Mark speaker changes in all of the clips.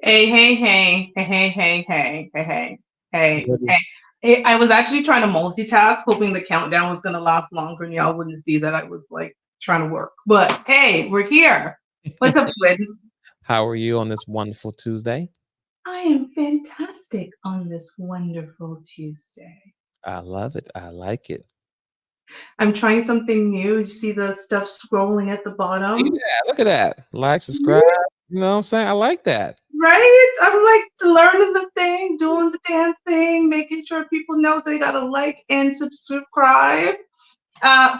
Speaker 1: Hey, hey, hey, hey, hey, hey, hey, hey, hey, hey,
Speaker 2: Ready?
Speaker 1: hey. Hey, I was actually trying to multitask, hoping the countdown was going to last longer and y'all wouldn't see that I was like trying to work. But hey, we're here. What's up, twins?
Speaker 2: How are you on this wonderful Tuesday?
Speaker 1: I am fantastic on this wonderful Tuesday.
Speaker 2: I love it. I like it.
Speaker 1: I'm trying something new. You see the stuff scrolling at the
Speaker 2: See
Speaker 1: bottom?
Speaker 2: that? Look at that. Like, subscribe. You know what I'm saying? I like that.
Speaker 1: Right? I'm like learning the thing, doing the damn thing, making sure people know they gotta like and subscribe.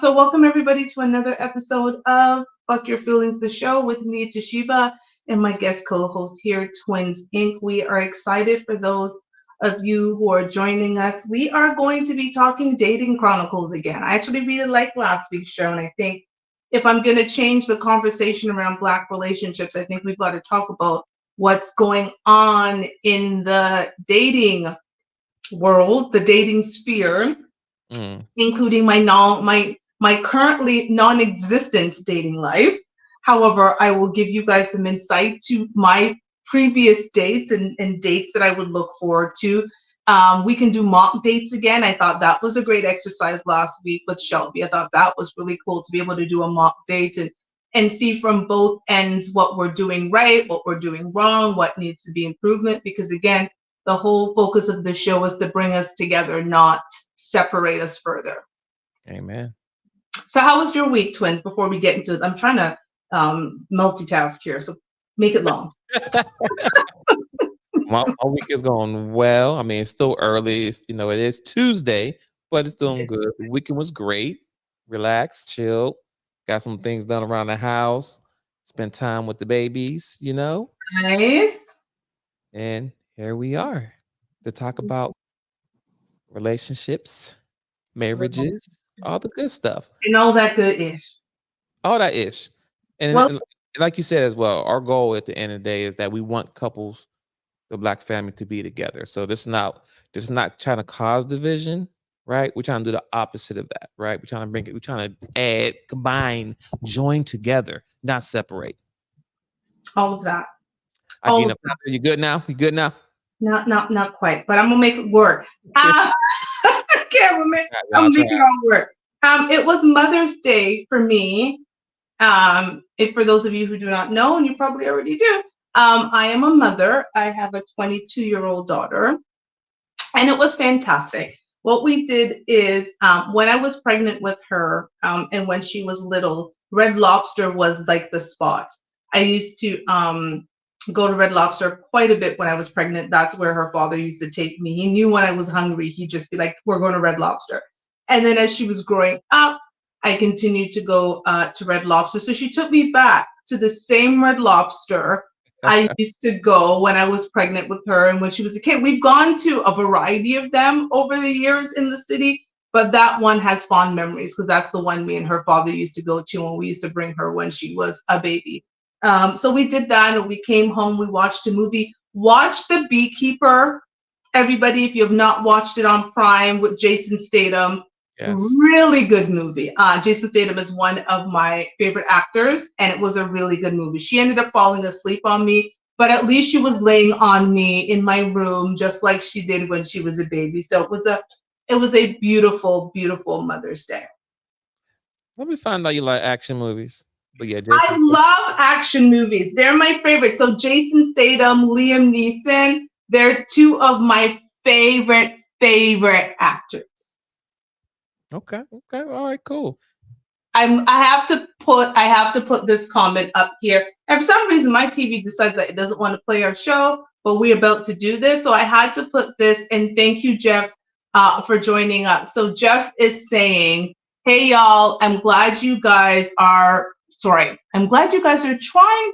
Speaker 1: So welcome everybody to another episode of Fuck Your Feelings, the show with me, Toshiba, and my guest co-host here, Twins Inc. We are excited for those of you who are joining us. We are going to be talking dating chronicles again. I actually really liked last week's show, and I think if I'm going to change the conversation around Black relationships, I think we've got to talk about what's going on in the dating world, the dating sphere,
Speaker 2: Mm.
Speaker 1: including my currently non-existent dating life. However, I will give you guys some insight to my previous dates and dates that I would look forward to. We can do mock dates again. I thought that was a great exercise last week with Shelby. I thought that was really cool to be able to do a mock date and see from both ends what we're doing right, what we're doing wrong, what needs to be improvement. Because again, the whole focus of the show is to bring us together, not separate us further.
Speaker 2: Amen.
Speaker 1: So, how was your week, twins? Before we get into it, I'm trying to multitask here, so make it long.
Speaker 2: My week is going well. I mean, it's still early. It is Tuesday, but it's doing good. The weekend was great. Relaxed, chilled. Got some things done around the house. Spent time with the babies.
Speaker 1: Nice.
Speaker 2: And here we are to talk about relationships, marriages, all the good stuff.
Speaker 1: And all that good ish.
Speaker 2: All that ish. And,
Speaker 1: Well,
Speaker 2: and like you said as well, our goal at the end of the day is that we want couples, the black family, to be together. So this is not trying to cause division, right? We're trying to do the opposite of that, right? We're trying to add, combine, join together, not separate.
Speaker 1: all of that.
Speaker 2: I
Speaker 1: All
Speaker 2: getting
Speaker 1: of
Speaker 2: up.
Speaker 1: that.
Speaker 2: You good now? You good now?
Speaker 1: Not quite, but I'm gonna make it work. Uh, okay, I'm
Speaker 2: Y'all
Speaker 1: gonna
Speaker 2: try.
Speaker 1: make it all work. It was Mother's Day for me. If for those of you who do not know, and you probably already do, I am a mother. I have a 22-year-old daughter, and it was fantastic. What we did is when I was pregnant with her, and when she was little, Red Lobster was like the spot. I used to go to Red Lobster quite a bit when I was pregnant. That's where her father used to take me. He knew when I was hungry, he'd just be like, "We're going to Red Lobster." And then as she was growing up, I continued to go to Red Lobster. So she took me back to the same Red Lobster I used to go when I was pregnant with her and when she was a kid. We've gone to a variety of them over the years in the city, but that one has fond memories because that's the one me and her father used to go to when we used to bring her when she was a baby. So we did that and we came home, we watched a movie. Watch The Beekeeper. Everybody, if you have not watched it on Prime with Jason Statham,
Speaker 2: Yes.
Speaker 1: really good movie. Jason Statham is one of my favorite actors, and it was a really good movie. She ended up falling asleep on me, but at least she was laying on me in my room just like she did when she was a baby. So it was a beautiful, beautiful Mother's Day.
Speaker 2: Let me find out you like action movies. But yeah,
Speaker 1: I
Speaker 2: Jason.
Speaker 1: love action movies. They're my favorite. So Jason Statham, Liam Neeson, they're two of my favorite actors.
Speaker 2: Okay. Okay. All right. Cool.
Speaker 1: I have to put this comment up here. And for some reason my TV decides that it doesn't want to play our show, but we're about to do this. So I had to put this, and thank you, Jeff, for joining us. So Jeff is saying, "Hey y'all, I'm glad you guys are trying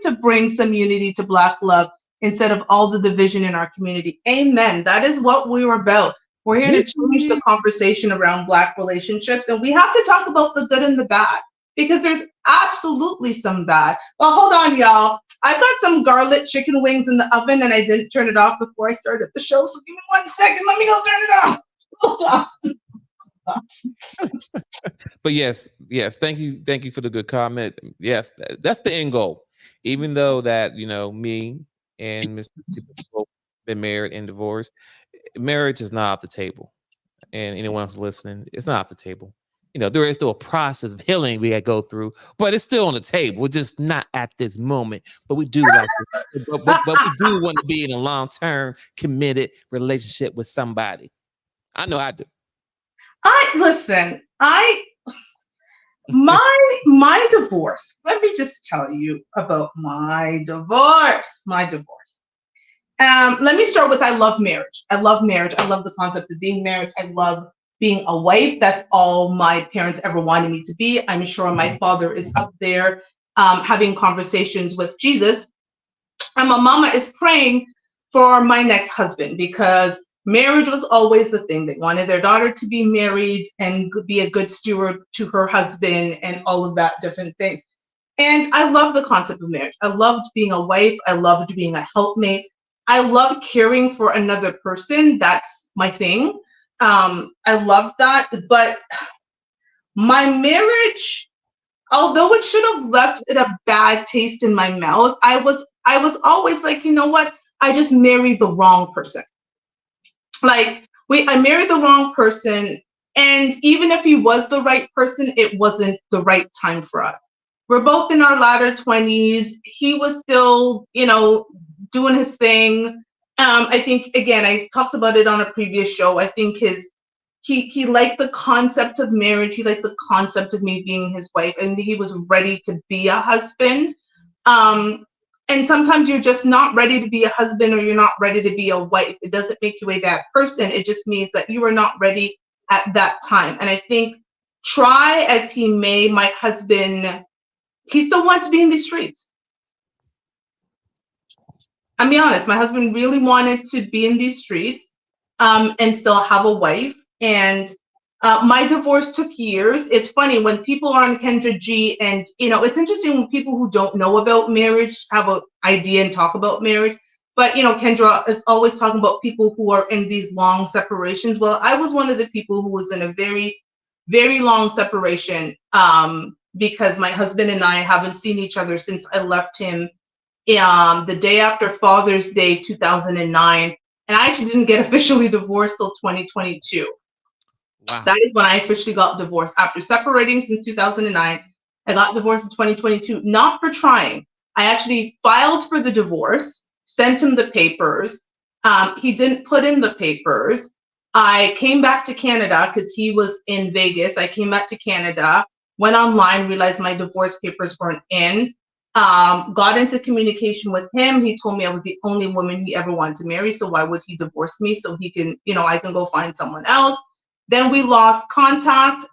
Speaker 1: to bring some unity to Black love instead of all the division in our community." Amen. That is what we were about. We're here to change the
Speaker 2: Victory.
Speaker 1: conversation around Black relationships, and we have to talk about the good and the bad because there's absolutely some bad. Well, hold on, y'all. I've got some garlic chicken wings in the oven, and I didn't turn it off before I started the show. So give me 1 second. Let me go turn it off. Hold on.
Speaker 2: But yes, thank you for the good comment. Yes, that's the end goal. Even though that me, and Miss people both been married and divorced. Marriage is not off the table, and anyone else listening, it's not off the table. You know, there is still a process of healing we got to go through, but it's still on the table. We're just not at this moment. But we do like, but we do want to be in a long-term committed relationship with somebody. I know I do.
Speaker 1: My divorce. Let me just tell you about my divorce. Let me start with I love marriage. I love marriage. I love the concept of being married. I love being a wife. That's all my parents ever wanted me to be. I'm sure my father is up there having conversations with Jesus. And my mama is praying for my next husband because marriage was always the thing. They wanted their daughter to be married and be a good steward to her husband and all of that different things. And I love the concept of marriage. I loved being a wife. I loved being a helpmate. I love caring for another person. That's my thing. I love that. But my marriage, although it should have left it a bad taste in my mouth, I was always like, you know what? I just married the wrong person. I married the wrong person. And even if he was the right person, it wasn't the right time for us. We're both in our latter 20s. He was still, doing his thing. I think, again, I talked about it on a previous show. I think he liked the concept of marriage. He liked the concept of me being his wife, and he was ready to be a husband. And sometimes you're just not ready to be a husband, or you're not ready to be a wife. It doesn't make you a bad person. It just means that you are not ready at that time. And I think, try as he may, my husband, he still wants to be in the streets. I'll be honest, my husband really wanted to be in these streets and still have a wife. And my divorce took years. It's funny when people are on Kendra G, and it's interesting when people who don't know about marriage have an idea and talk about marriage. But Kendra is always talking about people who are in these long separations. Well, I was one of the people who was in a very, very long separation because my husband and I haven't seen each other since I left him the day after Father's Day 2009, and I actually didn't get officially divorced till 2022. Wow. That is when I officially got divorced. After separating since 2009, I got divorced in 2022, not for trying. I actually filed for the divorce, sent him the papers. He didn't put in the papers. I came back to Canada because he was in Vegas. I came back to Canada, went online, realized my divorce papers weren't in. Got into communication with him. He told me I was the only woman he ever wanted to marry, so why would he divorce me? So he can, I can go find someone else. Then we lost contact,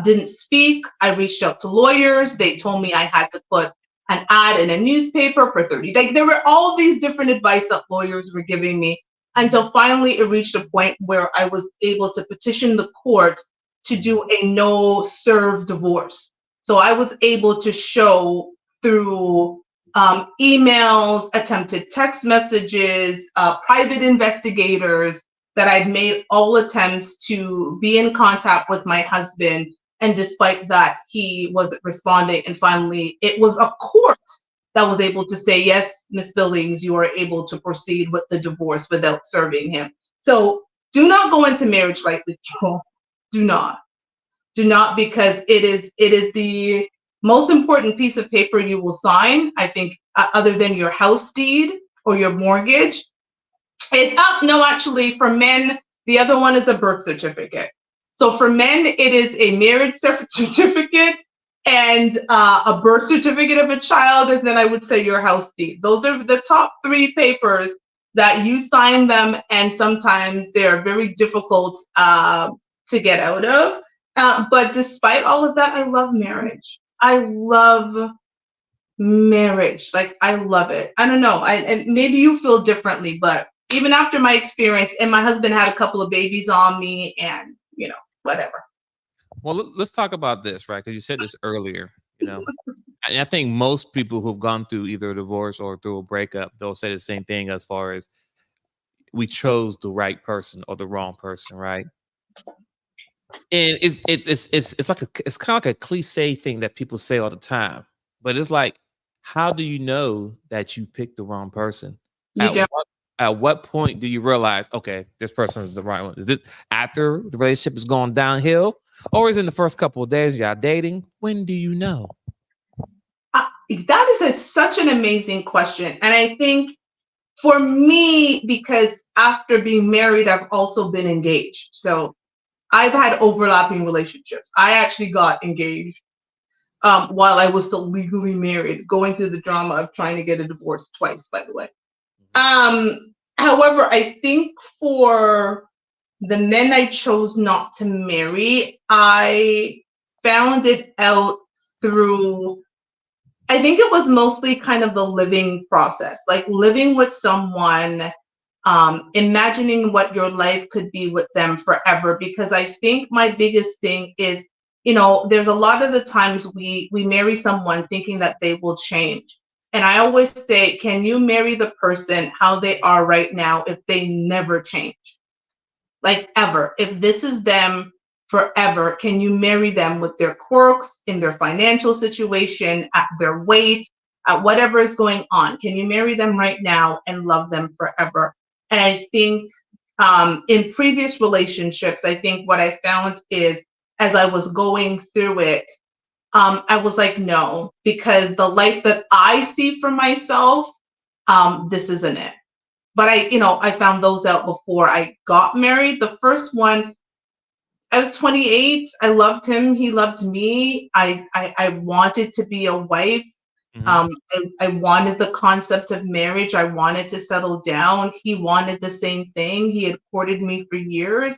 Speaker 1: didn't speak. I reached out to lawyers. They told me I had to put an ad in a newspaper for 30 days. There were all these different advice that lawyers were giving me until finally it reached a point where I was able to petition the court to do a no-serve divorce. So I was able to show through emails, attempted text messages, private investigators, that I'd made all attempts to be in contact with my husband. And despite that, he wasn't responding. And finally, it was a court that was able to say, yes, Ms. Billings, you are able to proceed with the divorce without serving him. So do not go into marriage lightly, people. Do not, because it is the most important piece of paper you will sign, I think, other than your house deed or your mortgage. It's no, actually, for men, the other one is a birth certificate. So for men, it is a marriage certificate and a birth certificate of a child, and then I would say your house deed. Those are the top three papers that you sign them, and sometimes they're very difficult to get out of. But despite all of that, I love marriage. I love marriage. Like, I love it. I don't know. And maybe you feel differently, but even after my experience, and my husband had a couple of babies on me, and whatever.
Speaker 2: Well, let's talk about this, right? Because you said this earlier, and I think most people who've gone through either a divorce or through a breakup, they'll say the same thing as far as we chose the right person or the wrong person, right? And it's like it's kind of like a cliche thing that people say all the time, but it's like, how do you know that you picked the wrong person?
Speaker 1: You don't.
Speaker 2: At what point do you realize, okay, this person is the right one? Is it after the relationship is going downhill, or is it in the first couple of days y'all dating? When do you know?
Speaker 1: That is such an amazing question. And I think for me, because after being married, I've also been engaged. So I've had overlapping relationships. I actually got engaged while I was still legally married, going through the drama of trying to get a divorce twice, by the way. However, I think for the men I chose not to marry, I found it out through, I think it was mostly kind of the living process, like living with someone, imagining what your life could be with them forever. Because I think my biggest thing is, there's a lot of the times we marry someone thinking that they will change. And I always say, can you marry the person how they are right now if they never change? Like ever. If this is them forever, can you marry them with their quirks, in their financial situation, at their weight, at whatever is going on? Can you marry them right now and love them forever? And I think in previous relationships, I think what I found is as I was going through it, I was like, no, because the life that I see for myself, this isn't it. But I found those out before I got married. The first one, I was 28. I loved him. He loved me. I wanted to be a wife. I wanted the concept of marriage. I wanted to settle down. He wanted the same thing. He had courted me for years.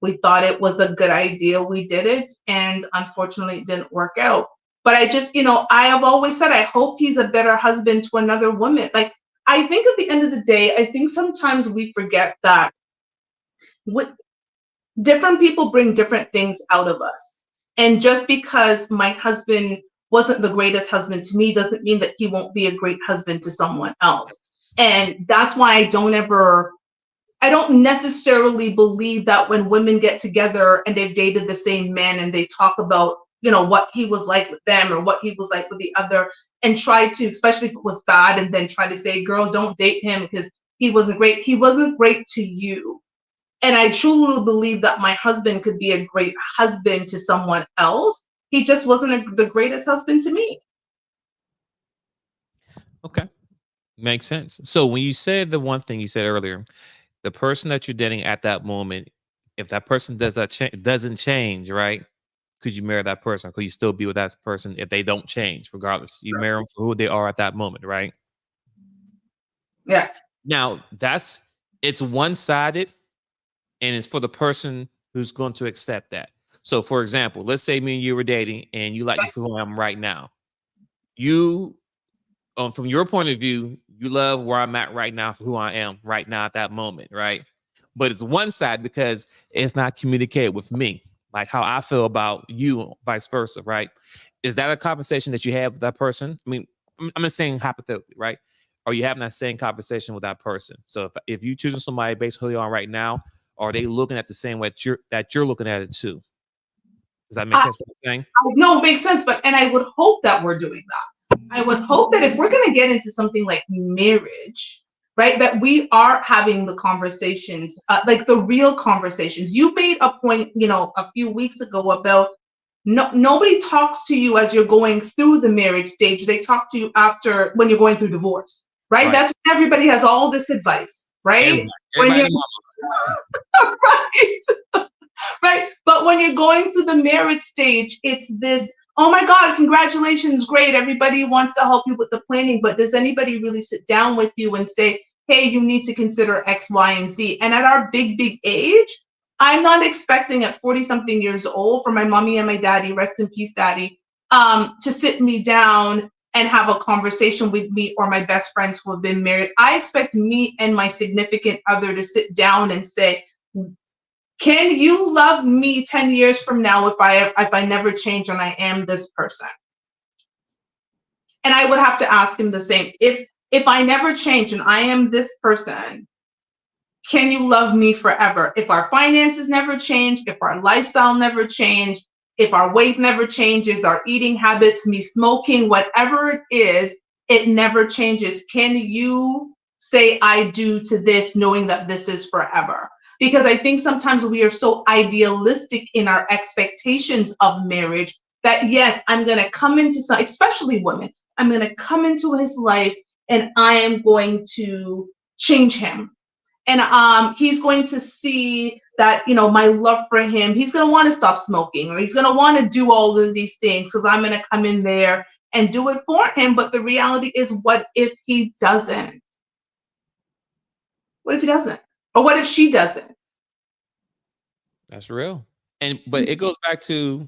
Speaker 1: We thought it was a good idea. We did it. And unfortunately, it didn't work out. But I just, I have always said, I hope he's a better husband to another woman. Like, I think at the end of the day, I think sometimes we forget that different people bring different things out of us. And just because my husband wasn't the greatest husband to me doesn't mean that he won't be a great husband to someone else. And that's why I don't necessarily believe that when women get together and they've dated the same man and they talk about, what he was like with them or what he was like with the other, and try to, especially if it was bad, and then try to say, girl, don't date him because he wasn't great. He wasn't great to you. And I truly believe that my husband could be a great husband to someone else. He just wasn't the greatest husband to me.
Speaker 2: Okay. Makes sense. So when you said the one thing you said earlier, the person that you're dating at that moment, if that person doesn't change, right? Could you marry that person? Could you still be with that person if they don't change, regardless? You marry them for who they are at that moment, right?
Speaker 1: Yeah.
Speaker 2: Now it's one-sided, and it's for the person who's going to accept that. So, for example, let's say me and you were dating, and you like me for who I am right now. You, from your point of view, you love where I'm at right now for who I am right now at that moment, right? But it's one side because it's not communicated with me, like how I feel about you, vice versa, right? Is that a conversation that you have with that person? I mean, I'm just saying hypothetically, right? Are you having that same conversation with that person? So if you choosing somebody based on who you are right now, are they looking at the same way that you're looking at it too? Does that make sense what I'm saying?
Speaker 1: No, it makes sense. And I would hope that we're doing that. I would hope that if we're going to get into something like marriage, right, that we are having the conversations, like the real conversations. You made a point, a few weeks ago about nobody talks to you as you're going through the marriage stage. They talk to you after, when you're going through divorce, right? That's when everybody has all this advice, right? Everybody right. Right. But when you're going through the marriage stage, it's this, oh my God, congratulations, great. Everybody wants to help you with the planning, but does anybody really sit down with you and say, hey, you need to consider X, Y, and Z? And at our big age, I'm not expecting at 40-something years old for my mommy and my daddy, rest in peace, daddy, to sit me down and have a conversation with me or my best friends who have been married. I expect me and my significant other to sit down and say, can you love me 10 years from now if I never change and I am this person? And I would have to ask him the same. If I never change and I am this person, can you love me forever? If our finances never change, if our lifestyle never change, if our weight never changes, our eating habits, me smoking, whatever it is, it never changes. Can you say I do to this, knowing that this is forever. Because I think sometimes we are so idealistic in our expectations of marriage that, yes, I'm going to come into some, especially women, I'm going to come into his life and I am going to change him. And he's going to see that, my love for him, he's going to want to stop smoking, or he's going to want to do all of these things because I'm going to come in there and do it for him. But the reality is, what if he doesn't? What if he doesn't? Or what if she doesn't?
Speaker 2: That's real. But it goes back to,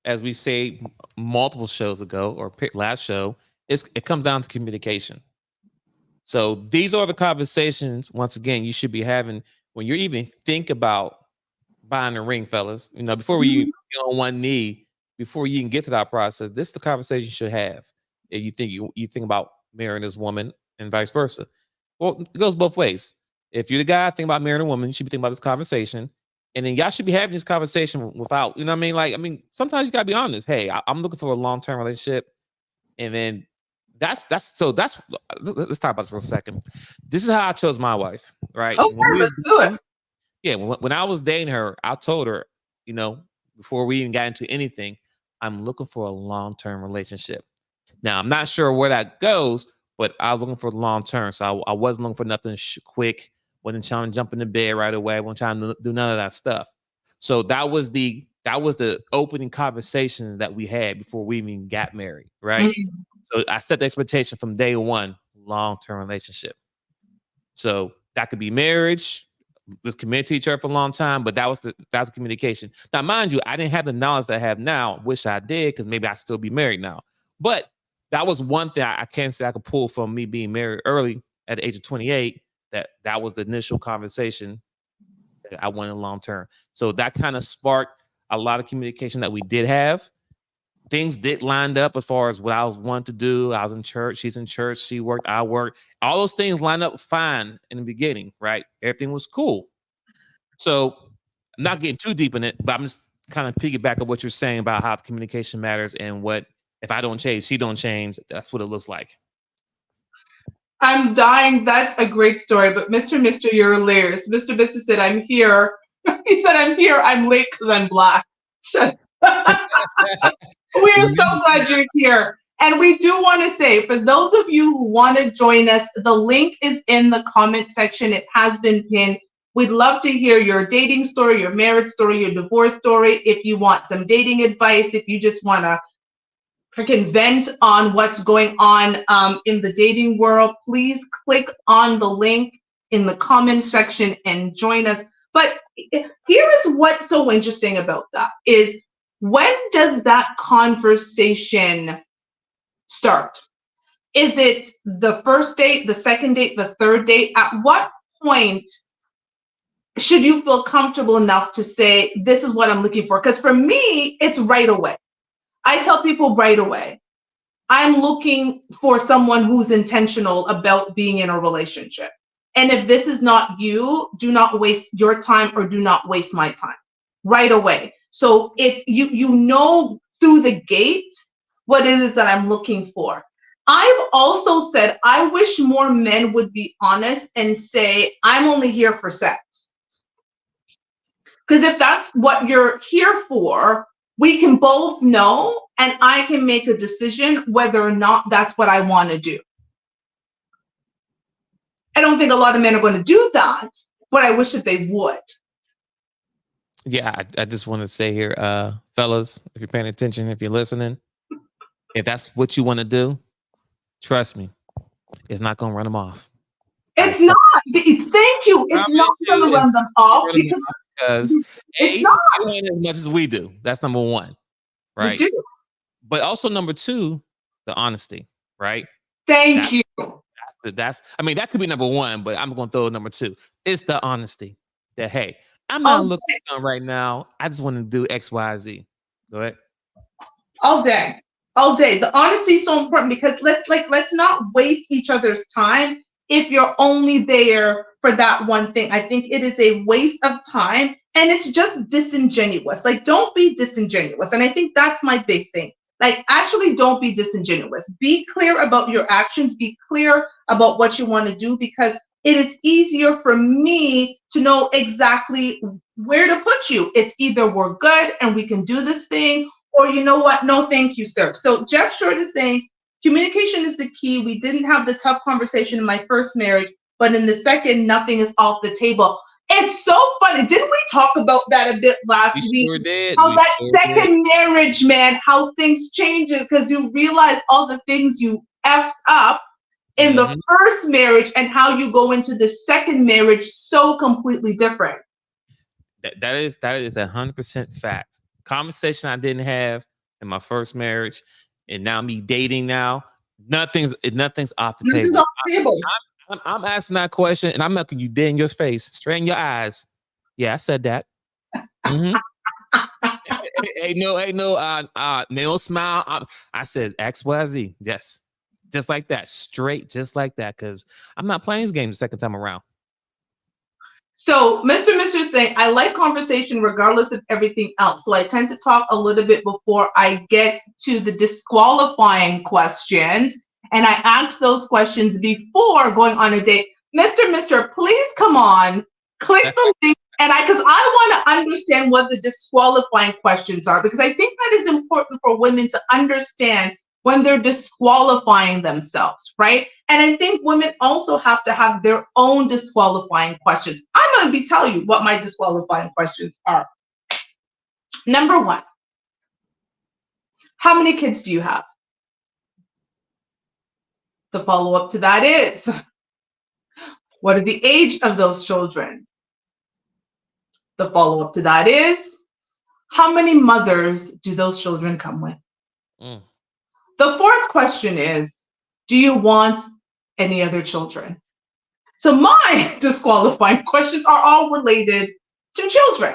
Speaker 2: as we say multiple shows ago or last show, it comes down to communication. So these are the conversations, once again, you should be having when you even think about buying a ring, fellas. Before you get on one knee, before you even get to that process, this is the conversation you should have. If you think about marrying this woman and vice versa. Well, it goes both ways. If you're the guy thinking about marrying a woman, you should be thinking about this conversation. And then y'all should be having this conversation without, sometimes you gotta be honest. Hey, I'm looking for a long-term relationship. And then let's talk about this for a second. This is how I chose my wife, right?
Speaker 1: Okay, let's do it.
Speaker 2: Yeah, when I was dating her, I told her, before we even got into anything, I'm looking for a long-term relationship. Now, I'm not sure where that goes, but I was looking for the long-term. So I wasn't looking for nothing quick. Wasn't trying to jump into bed right away. Wasn't trying to do none of that stuff. So that was the opening conversation that we had before we even got married, right? Mm-hmm. So I set the expectation from day one, long-term relationship. So that could be marriage. Let's commit to each other for a long time, but that's communication. Now, mind you, I didn't have the knowledge that I have now. Wish I did, because maybe I'd still be married now. But that was one thing I can't say I could pull from me being married early at the age of 28. That was the initial conversation that I wanted long term. So that kind of sparked a lot of communication that we did have. Things did lined up as far as what I was wanting to do. I was in church. She's in church. She worked. I worked. All those things lined up fine in the beginning, right? Everything was cool. So I'm not getting too deep in it, but I'm just kind of piggyback on what you're saying about how communication matters and what, if I don't change, she don't change. That's what it looks like.
Speaker 1: I'm dying. That's a great story. But Mr. You're hilarious. Mr. said, I'm here. He said, I'm here. I'm late because I'm Black. We are so glad you're here. And we do want to say, for those of you who want to join us, the link is in the comment section. It has been pinned. We'd love to hear your dating story, your marriage story, your divorce story. If you want some dating advice, if you just want to freaking vent on what's going on in the dating world, please click on the link in the comment section and join us. But here is what's so interesting about that is, when does that conversation start? Is it the first date, the second date, the third date? At what point should you feel comfortable enough to say, this is what I'm looking for? Because for me, it's right away. I tell people right away, I'm looking for someone who's intentional about being in a relationship. And if this is not you, do not waste your time or do not waste my time right away. So it's you know through the gate what it is that I'm looking for. I've also said, I wish more men would be honest and say, I'm only here for sex. Because if that's what you're here for, we can both know and I can make a decision whether or not that's what I want to do. I don't think a lot of men are going to do that, but I wish that they would.
Speaker 2: Yeah, I just want to say here, fellas, if you're paying attention, if you're listening, if that's what you want to do, trust me, it's not going to run them off.
Speaker 1: It's not. Thank you. It's not going to run them off
Speaker 2: because
Speaker 1: it's not
Speaker 2: as much as we do. That's number one, right?
Speaker 1: We do.
Speaker 2: But also number two, the honesty, right?
Speaker 1: Thank you.
Speaker 2: That could be number one, but I'm going to throw number two. It's the honesty that, hey, I'm not looking at something right now. I just want to do X, Y, Z. Go ahead.
Speaker 1: All day. The honesty is so important because let's not waste each other's time if you're only there for that one thing. I think it is a waste of time and it's just disingenuous. Like, don't be disingenuous. And I think that's my big thing. Like, actually, don't be disingenuous. Be clear about your actions. Be clear about what you want to do, because it is easier for me to know exactly where to put you. It's either we're good and we can do this thing, or you know what? No, thank you, sir. So Jeff Short is saying communication is the key. We didn't have the tough conversation in my first marriage, but in the second, nothing is off the table. It's so funny. Didn't we talk about that a bit last
Speaker 2: We
Speaker 1: week?
Speaker 2: sure did.
Speaker 1: How
Speaker 2: We
Speaker 1: that
Speaker 2: sure did.
Speaker 1: second marriage, man, how things change because you realize all the things you effed up in the first marriage and how you go into the second marriage so completely different.
Speaker 2: That is 100% fact. Conversation I didn't have in my first marriage, and now me dating now, nothing's off the
Speaker 1: Nothing's
Speaker 2: table.
Speaker 1: off the table.
Speaker 2: I'm asking that question, and I'm looking you dead in your face, straight in your eyes. Yeah, I said that. Mm-hmm. Ain't no smile. I said XYZ. Yes, just like that, straight, just like that. Because I'm not playing this game the second time around.
Speaker 1: So Mr. is saying, I like conversation regardless of everything else. So I tend to talk a little bit before I get to the disqualifying questions. And I ask those questions before going on a date. Mr. Please come on, click the link. And because I want to understand what the disqualifying questions are, because I think that is important for women to understand when they're disqualifying themselves, right? And I think women also have to have their own disqualifying questions. I'm going to be telling you what my disqualifying questions are. Number one, how many kids do you have? The follow-up to that is, what is the age of those children? The follow-up to that is, how many mothers do those children come with? The fourth question is, do you want any other children? So my disqualifying questions are all related to children.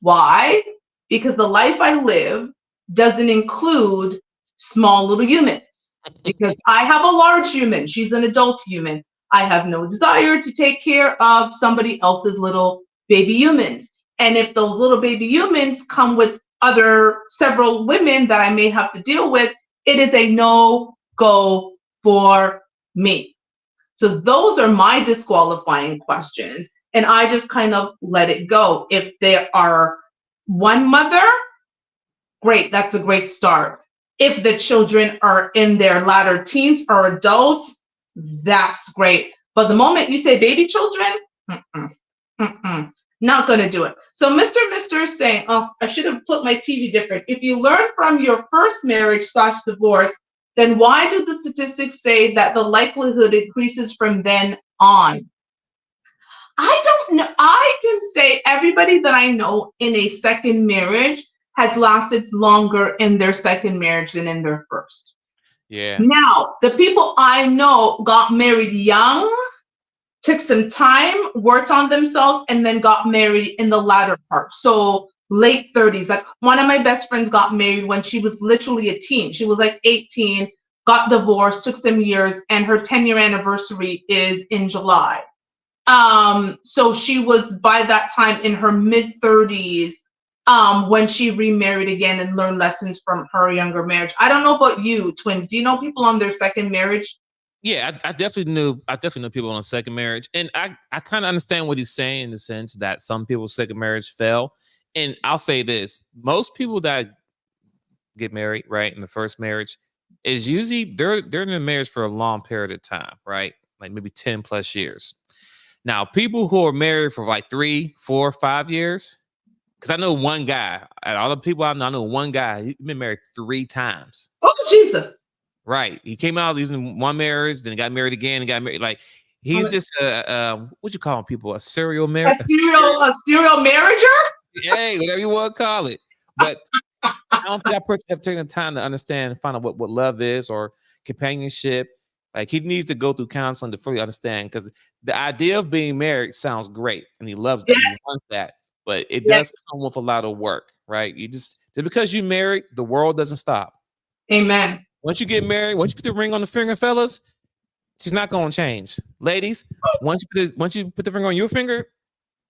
Speaker 1: Why? Because the life I live doesn't include small little humans. Because I have a large human. She's an adult human. I have no desire to take care of somebody else's little baby humans. And if those little baby humans come with several women that I may have to deal with, it is a no-go for me. So those are my disqualifying questions. And I just kind of let it go. If there are one mother, great, that's a great start. If the children are in their latter teens or adults, that's great. But the moment you say baby children, not going to do it. So Mr. is saying, oh, I should have put my TV different. If you learn from your first marriage / divorce, then why do the statistics say that the likelihood increases from then on? I don't know. I can say everybody that I know in a second marriage has lasted longer in their second marriage than in their first.
Speaker 2: Yeah.
Speaker 1: Now, the people I know got married young, took some time, worked on themselves, and then got married in the latter part. So late 30s. Like one of my best friends got married when she was literally a teen. She was like 18, got divorced, took some years, and her 10-year anniversary is in July. So she was by that time in her mid 30s when she remarried again and learned lessons from her younger marriage. I don't know about you, twins. Do you know people on their second marriage?
Speaker 2: Yeah, I definitely know people on second marriage. And I kind of understand what he's saying in the sense that some people's second marriage fell. And I'll say this, most people that get married, right, in the first marriage is usually they're in a marriage for a long period of time, right? Like maybe 10 plus years. Now, people who are married for like 3, 4, 5 years, because I know one guy, and all the people I know one guy, he's been married 3 times.
Speaker 1: Oh, Jesus.
Speaker 2: Right. He came out using one marriage, then got married again and got married. Like he's just what you call people? A serial marriage?
Speaker 1: A serial marriager?
Speaker 2: Hey, whatever you want to call it. But I don't think that person have taken the time to understand and find out what love is or companionship. Like he needs to go through counseling to fully understand, because the idea of being married sounds great and he loves that. He wants that, but it does come with a lot of work, right? You just because you married, the world doesn't stop.
Speaker 1: Amen.
Speaker 2: Once you get married, once you put the ring on the finger, fellas, she's not going to change. Ladies, once you put the finger on your finger,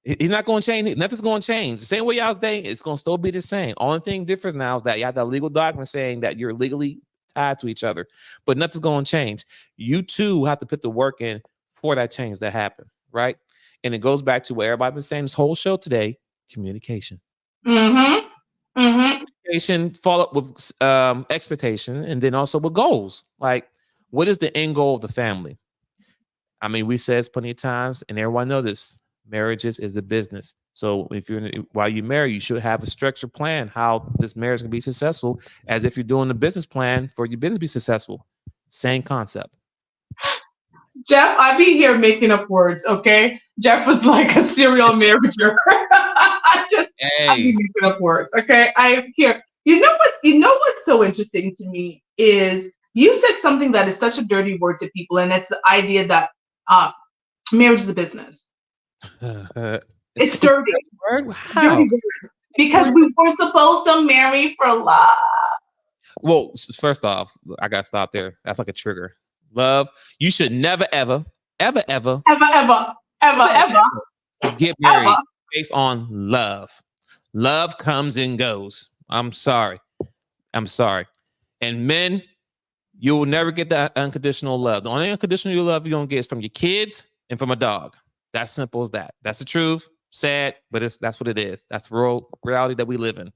Speaker 2: He's not going to change. Nothing's going to change. The same way y'all was dating, it's going to still be the same. Only thing different now is that you have that legal document saying that you're legally tied to each other, but nothing's going to change. You two have to put the work in for that change that happened, right? And it goes back to what everybody's been saying this whole show today: communication.
Speaker 1: Mm-hmm. Mm-hmm.
Speaker 2: Communication, follow up with expectation, and then also with goals. Like, what is the end goal of the family? I mean, we said this plenty of times, and everyone knows this. Marriages is a business. So if while you marry, you should have a structured plan how this marriage can be successful, as if you're doing a business plan for your business to be successful. Same concept.
Speaker 1: Jeff, I be here making up words, okay? Jeff was like a serial marriager. I be making up words, okay? I am here. You know what's so interesting to me is you said something that is such a dirty word to people, and that's the idea that marriage is a business. It's dirty.
Speaker 2: How?
Speaker 1: Dirty word. Because we were supposed to marry for love.
Speaker 2: Well, first off, I got to stop there. That's like a trigger. Love. You should never, ever get married based on love. Love comes and goes. I'm sorry. And men, you will never get that unconditional love. The only unconditional love you're going to get is from your kids and from a dog. That's simple as that. That's the truth. Sad, but that's what it is. That's the reality that we live in.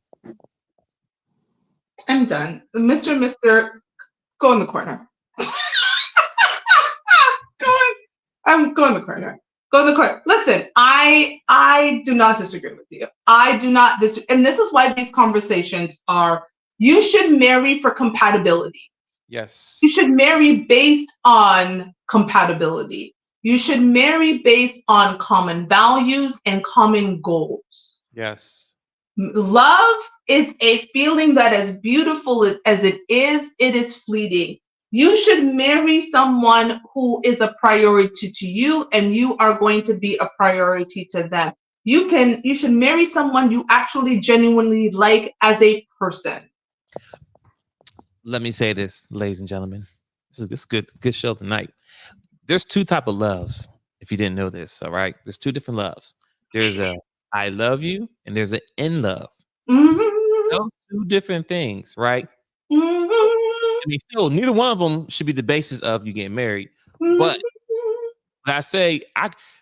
Speaker 1: I'm done. Mr. Go in the corner. Go in the corner. Go in the corner. Listen, I do not disagree with you. I do not and this is why these conversations are, you should marry for compatibility.
Speaker 2: Yes.
Speaker 1: You should marry based on compatibility. You should marry based on common values and common goals.
Speaker 2: Yes.
Speaker 1: Love is a feeling that, as beautiful as it is fleeting. You should marry someone who is a priority to you, and you are going to be a priority to them. You should marry someone you actually genuinely like as a person.
Speaker 2: Let me say this, ladies and gentlemen. This is good show tonight. There's two type of loves, if you didn't know this, all right? There's two different loves. There's a I love you, and there's an in love.
Speaker 1: Mm-hmm.
Speaker 2: Those two different things, right?
Speaker 1: Mm-hmm.
Speaker 2: So, I mean, still, neither one of them should be the basis of you getting married.
Speaker 1: Mm-hmm.
Speaker 2: But I say,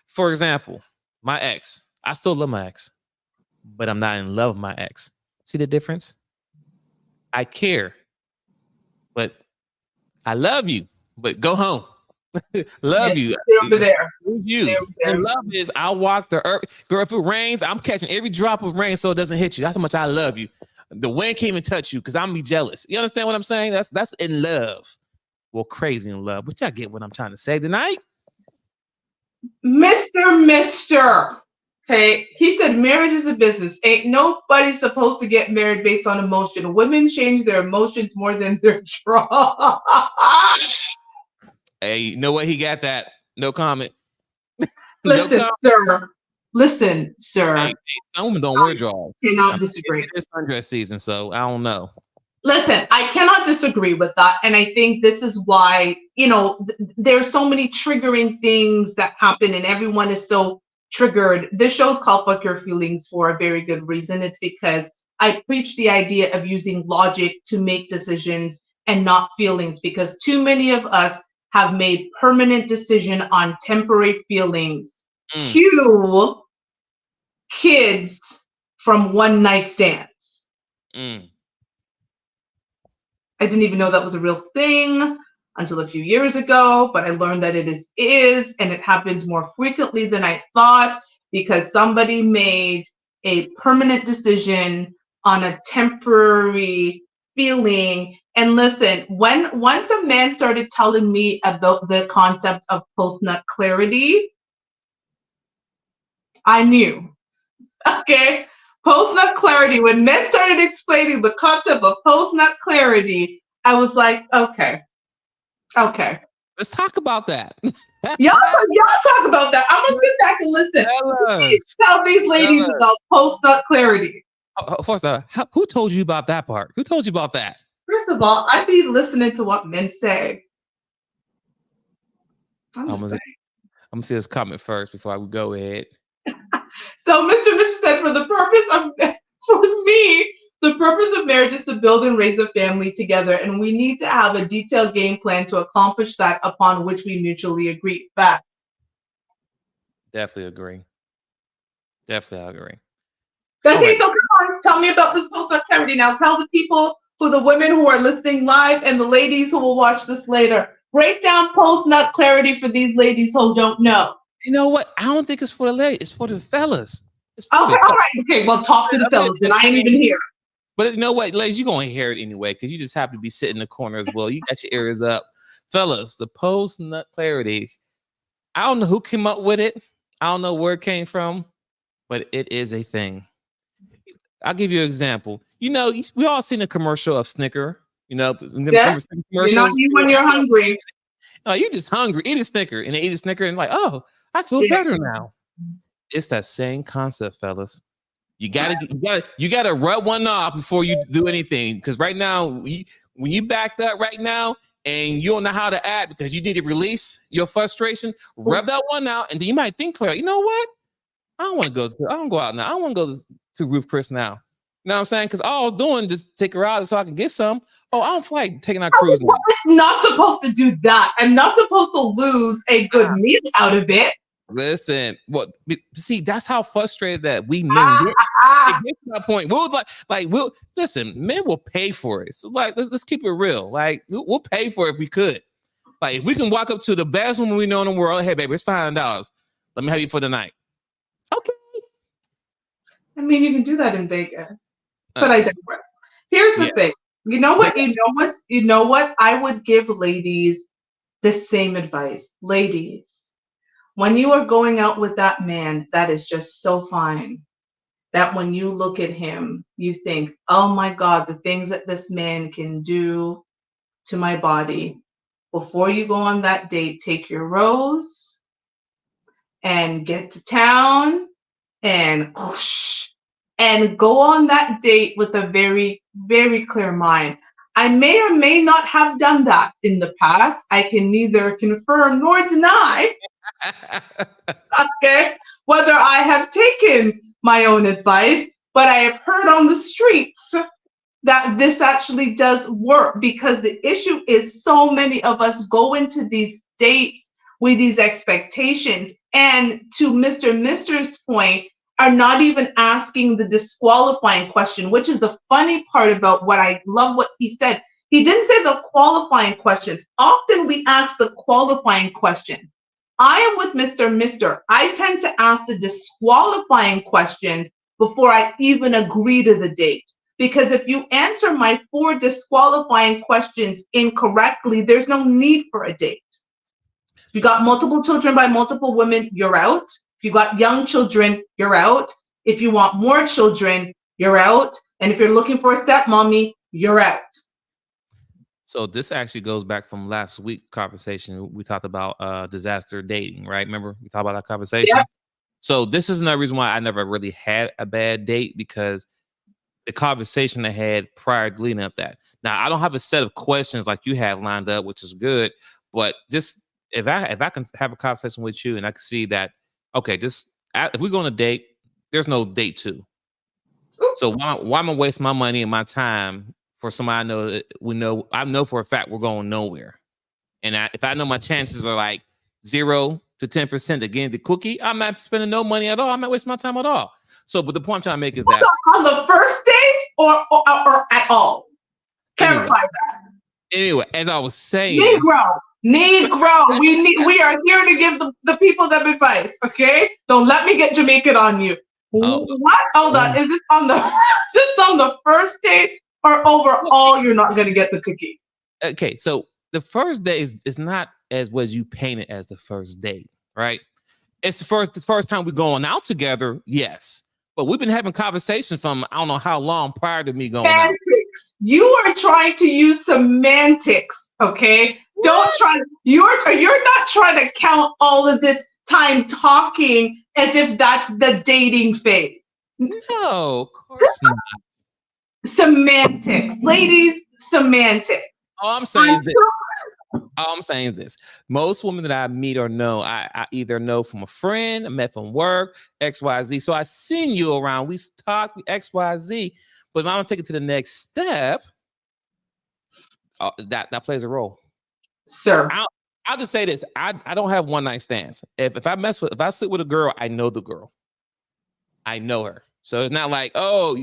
Speaker 2: for example, my ex, I still love my ex, but I'm not in love with my ex. See the difference? I care, but I love you, but go home. Love you.
Speaker 1: Over there.
Speaker 2: You. And love is I'll walk the earth. Girl, if it rains, I'm catching every drop of rain so it doesn't hit you. That's how much I love you. The wind can't even touch you because I'm be jealous. You understand what I'm saying? That's in love. Well, crazy in love. But y'all get what I'm trying to say tonight?
Speaker 1: Mr. Okay, he said marriage is a business. Ain't nobody supposed to get married based on emotion. Women change their emotions more than their draw.
Speaker 2: Hey, you know what? He got that. No comment.
Speaker 1: Listen, sir.
Speaker 2: Hey, some women don't wear drawers.
Speaker 1: Cannot disagree.
Speaker 2: It's sundress season, so I don't know.
Speaker 1: Listen, I cannot disagree with that. And I think this is why, there's so many triggering things that happen and everyone is so triggered. This show's called Fuck Your Feelings for a very good reason. It's because I preach the idea of using logic to make decisions and not feelings, because too many of us have made permanent decision on temporary feelings. Cue kids from one night stands. I didn't even know that was a real thing until a few years ago, but I learned that it is, and it happens more frequently than I thought, because somebody made a permanent decision on a temporary feeling. And listen, once a man started telling me about the concept of post-nut clarity, I knew. Okay, post-nut clarity. When men started explaining the concept of post-nut clarity, I was like, okay.
Speaker 2: Let's talk about that.
Speaker 1: Y'all talk about that. I'm gonna sit back and listen. Please tell these ladies about post-nut clarity.
Speaker 2: First of all, who told you about that part? Who told you about that?
Speaker 1: First of all, I'd be listening to what men say. I'm gonna
Speaker 2: see this comment first before I would go ahead.
Speaker 1: So Mr. Mitchell said, for the purpose of, for me, the purpose of marriage is to build and raise a family together, and we need to have a detailed game plan to accomplish that upon which we mutually agree. Facts.
Speaker 2: Definitely agree. Definitely agree.
Speaker 1: Okay,
Speaker 2: All right.
Speaker 1: so come on, tell me about this post-nut clarity now. Tell the people, for the women who are listening live and the ladies who will watch this later, break down post-nut clarity for these ladies who don't know.
Speaker 2: You know what? I don't think it's for the ladies. It's for the fellas. It's for
Speaker 1: Okay,
Speaker 2: the
Speaker 1: all right. Okay, well, talk to the fellas, then I ain't even here.
Speaker 2: But you know what, ladies, you're going to hear it anyway because you just happen to be sitting in the corner as well. You got your ears up. Fellas, the post-nut clarity. I don't know who came up with it. I don't know where it came from, but it is a thing. I'll give you an example. You know, we all seen a commercial of Snicker. You know,
Speaker 1: Yes, you're not you when you're hungry.
Speaker 2: Oh, you just hungry. Eat a Snicker. And they eat a Snicker and like, oh, I feel better now. It's that same concept, fellas. You gotta rub one off before you do anything. Because right now, when you backed up right now and you don't know how to act because you need to release your frustration, rub that one out, and then you might think, Claire, you know what? I don't go out now. I don't want to go to Ruth Chris now. You know what I'm saying? Because all I was doing just take her out so I can get some. Oh, I don't feel like taking our cruise.
Speaker 1: I'm not supposed to do that. I'm not supposed to lose a good meal out of it.
Speaker 2: Listen, see, that's how frustrated that we men get. It gets to that point. We'll listen, men will pay for it. So let's keep it real. Like we'll pay for it if we could. Like if we can walk up to the best woman we know in the world, hey baby, it's $500. Let me have you for the night. Okay.
Speaker 1: I mean, you can do that in Vegas, but I digress. Here's the thing. You know what? You know what? I would give ladies the same advice. Ladies, when you are going out with that man, that is just so fine that when you look at him, you think, oh my God, the things that this man can do to my body. Before you go on that date, take your rose and get to town and go on that date with a very, very clear mind. I may or may not have done that in the past. I can neither confirm nor deny, okay, whether I have taken my own advice, but I have heard on the streets that this actually does work, because the issue is so many of us go into these dates with these expectations, and to Mr.'s point, are not even asking the disqualifying question, which is the funny part about what I love what he said. He didn't say the qualifying questions. Often we ask the qualifying questions. I am with Mr. I tend to ask the disqualifying questions before I even agree to the date. Because if you answer my 4 disqualifying questions incorrectly, there's no need for a date. If you got multiple children by multiple women, you're out. If you got young children, you're out. If you want more children, you're out. And if you're looking for a stepmommy, you're out.
Speaker 2: So this actually goes back from last week's conversation. We talked about disaster dating, right? Remember we talked about that conversation? Yeah. So this is another reason why I never really had a bad date, because the conversation I had prior to leading up that. Now, I don't have a set of questions like you have lined up, which is good, but just if I can have a conversation with you and I can see that, okay, if we go on a date, there's no date 2. So why am I wasting my money and my time for somebody I know for a fact we're going nowhere. And if I know my chances are like 0 to 10% to getting the cookie, I'm not spending no money at all. I'm not wasting my time at all. So, but the point I'm trying to make is that
Speaker 1: on the first date or at all. Clarify that.
Speaker 2: Anyway, as I was saying,
Speaker 1: Negro, we are here to give the people them advice. Okay, don't let me get Jamaican on you. What? Hold on. Is this on the first date or overall? You're not gonna get the cookie.
Speaker 2: Okay, so the first date is not as was you paint it as the first date, right? It's the first time we're going out together, yes. But we've been having conversations from I don't know how long prior to me going out.
Speaker 1: You are trying to use semantics, okay? You're not trying to count all of this time talking as if that's the dating phase.
Speaker 2: No, of course not.
Speaker 1: Semantics. Ladies, semantics.
Speaker 2: All I'm saying is that All I'm saying is this: most women that I meet or know, I either know from a friend, I met from work, X, Y, Z. So I seen you around. We talked X, Y, Z. But if I'm gonna take it to the next step, that plays a role.
Speaker 1: Sir.
Speaker 2: I'll just say this: I don't have one night stands. If I sit with a girl, I know the girl. I know her. So it's not like, oh,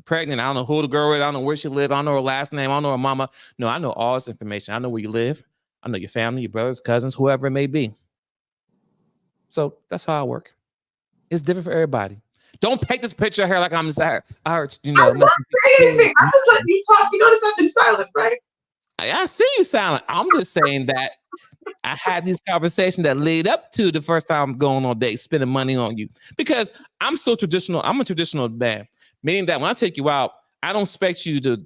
Speaker 2: pregnant. I don't know who the girl is. I don't know where she lives. I don't know her last name. I don't know her mama. No, I know all this information. I know where you live. I know your family, your brothers, cousins, whoever it may be. So that's how I work. It's different for everybody. Don't paint this picture of her like I'm sad. I heard,
Speaker 1: I'm not saying anything. I'm just letting you talk. You notice I've been silent, right?
Speaker 2: I see you silent. I'm just saying that I had these conversations that lead up to the first time going on a date, spending money on you. Because I'm still traditional. I'm a traditional man, meaning that when I take you out, I don't expect you to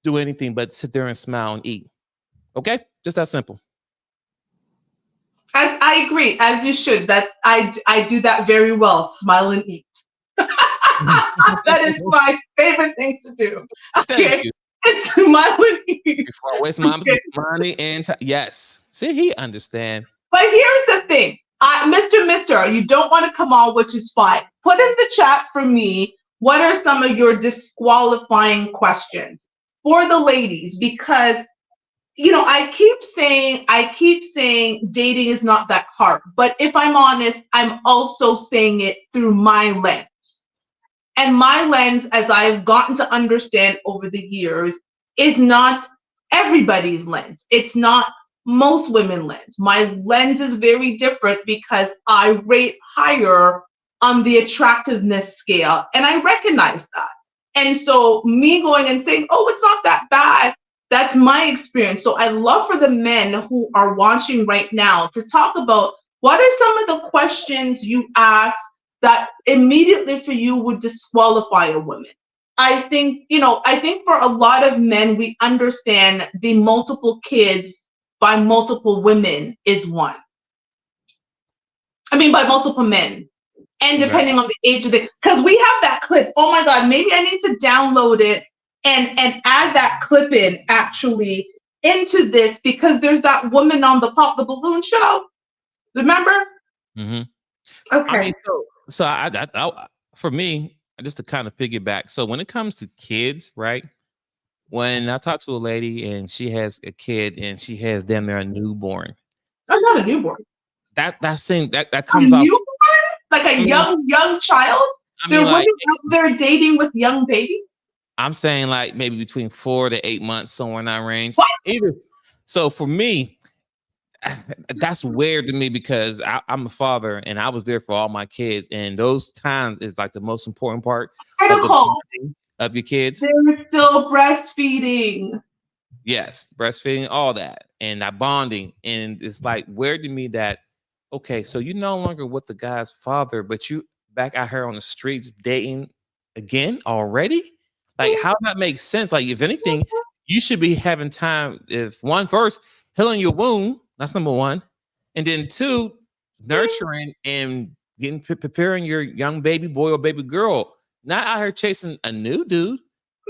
Speaker 2: do anything but sit there and smile and eat. Okay? Just that simple.
Speaker 1: As I agree, as you should. I do that very well. Smile and eat. That is my favorite thing to do. Okay.
Speaker 2: Thank you.
Speaker 1: It's smile and eat.
Speaker 2: Before I waste my money and time. Yes. See, he understand.
Speaker 1: But here's the thing. Mr. You don't want to come on, which is fine. Put in the chat for me, what are some of your disqualifying questions for the ladies? Because I keep saying dating is not that hard. But if I'm honest, I'm also saying it through my lens. And my lens, as I've gotten to understand over the years, is not everybody's lens. It's not most women's lens. My lens is very different because I rate higher on the attractiveness scale. And I recognize that. And so me going and saying, oh, it's not that bad, that's my experience. So I love for the men who are watching right now to talk about what are some of the questions you ask that immediately for you would disqualify a woman. I think for a lot of men, we understand the multiple kids by multiple women is one. I mean, by multiple men. And depending on the age of because we have that clip. Oh my God, maybe I need to download it and add that clip in actually into this, because there's that woman on the Pop the Balloon show. Remember?
Speaker 2: Mm-hmm.
Speaker 1: Okay.
Speaker 2: I mean, so I for me, just to kind of piggyback. So when it comes to kids, right? When I talk to a lady and she has a kid and she has them, they're a newborn.
Speaker 1: I'm not a newborn.
Speaker 2: That comes out
Speaker 1: like a young child. There are women out there dating with young babies.
Speaker 2: I'm saying like maybe between 4 to 8 months, somewhere in that range.
Speaker 1: What?
Speaker 2: So for me, that's weird to me because I'm a father and I was there for all my kids, and those times is like the most important part of your kids.
Speaker 1: They're still breastfeeding.
Speaker 2: Yes, breastfeeding, all that, and that bonding, and it's like weird to me that okay, so you're no longer with the guy's father, but you back out here on the streets dating again already. Like, how that makes sense? Like, if anything, you should be having time. If first healing your wound, that's number one, and then 2, nurturing and preparing your young baby boy or baby girl. Not out here chasing a new dude.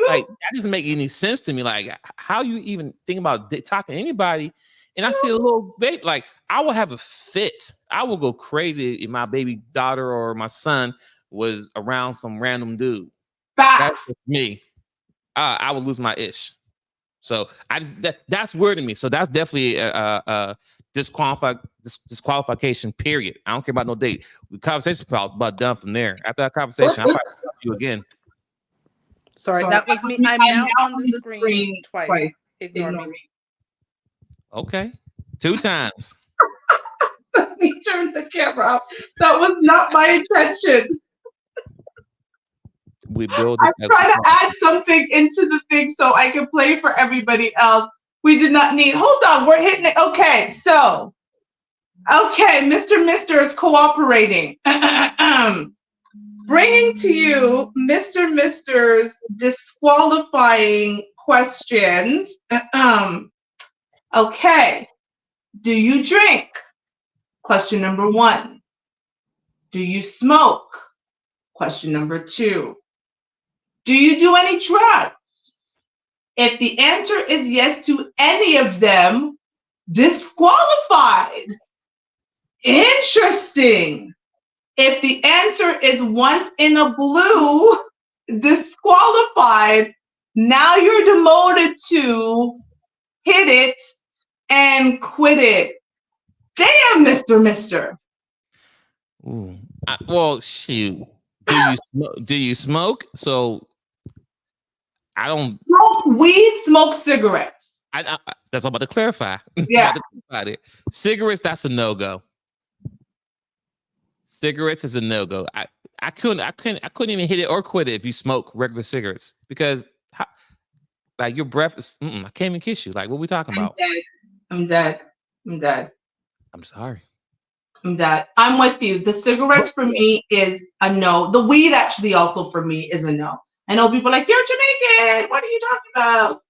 Speaker 2: Like, that doesn't make any sense to me. Like, how you even think about talking to anybody? And I see a little baby, like I will have a fit. I will go crazy if my baby daughter or my son was around some random dude. That's me. I would lose my ish. So that's weird to me. So that's definitely a disqualification. Period. I don't care about no date. The conversation about done from there. After that conversation, I'll probably talk to you again.
Speaker 3: Sorry, that was me. I'm now on the screen twice. Ignore me.
Speaker 2: Okay, 2 times.
Speaker 1: Let me turn the camera off. That was not my intention.
Speaker 2: I'm
Speaker 1: trying to add something into the thing so I can play for everybody else. We did not need. Hold on, we're hitting it. Okay, so. Okay, Mr. is cooperating. Bringing to you Mr.'s disqualifying questions. Okay. Do you drink? Question number 1. Do you smoke? Question number 2. Do you do any drugs? If the answer is yes to any of them, disqualified. Interesting. If the answer is once in a blue, disqualified, now you're demoted to hit it and quit it. Damn, Mr.
Speaker 2: Ooh. Well, shoot. Do you smoke? So I don't
Speaker 1: Smoke weed, smoke cigarettes.
Speaker 2: I that's all about to clarify.
Speaker 1: Yeah.
Speaker 2: Cigarettes, that's a no-go. Cigarettes is a no-go. I couldn't even hit it or quit it if you smoke regular cigarettes because like your breath is I can't even kiss you. Like what we talking about?
Speaker 1: I'm dead.
Speaker 2: I'm sorry.
Speaker 1: I'm dead. I'm with you. The cigarettes for me is a no. The weed actually also for me is a no. I know people are like, you're Jamaican. What are you talking about?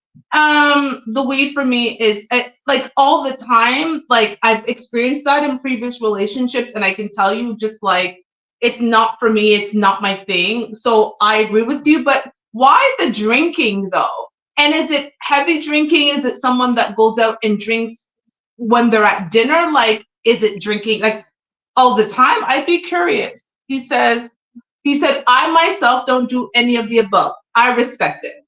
Speaker 1: The weed for me is like all the time. Like I've experienced that in previous relationships, and I can tell you just like it's not for me, it's not my thing. So I agree with you, but why the drinking though? And is it heavy drinking? Is it someone that goes out and drinks when they're at dinner? Like, is it drinking like all the time? I'd be curious. He said, I myself don't do any of the above. I respect it.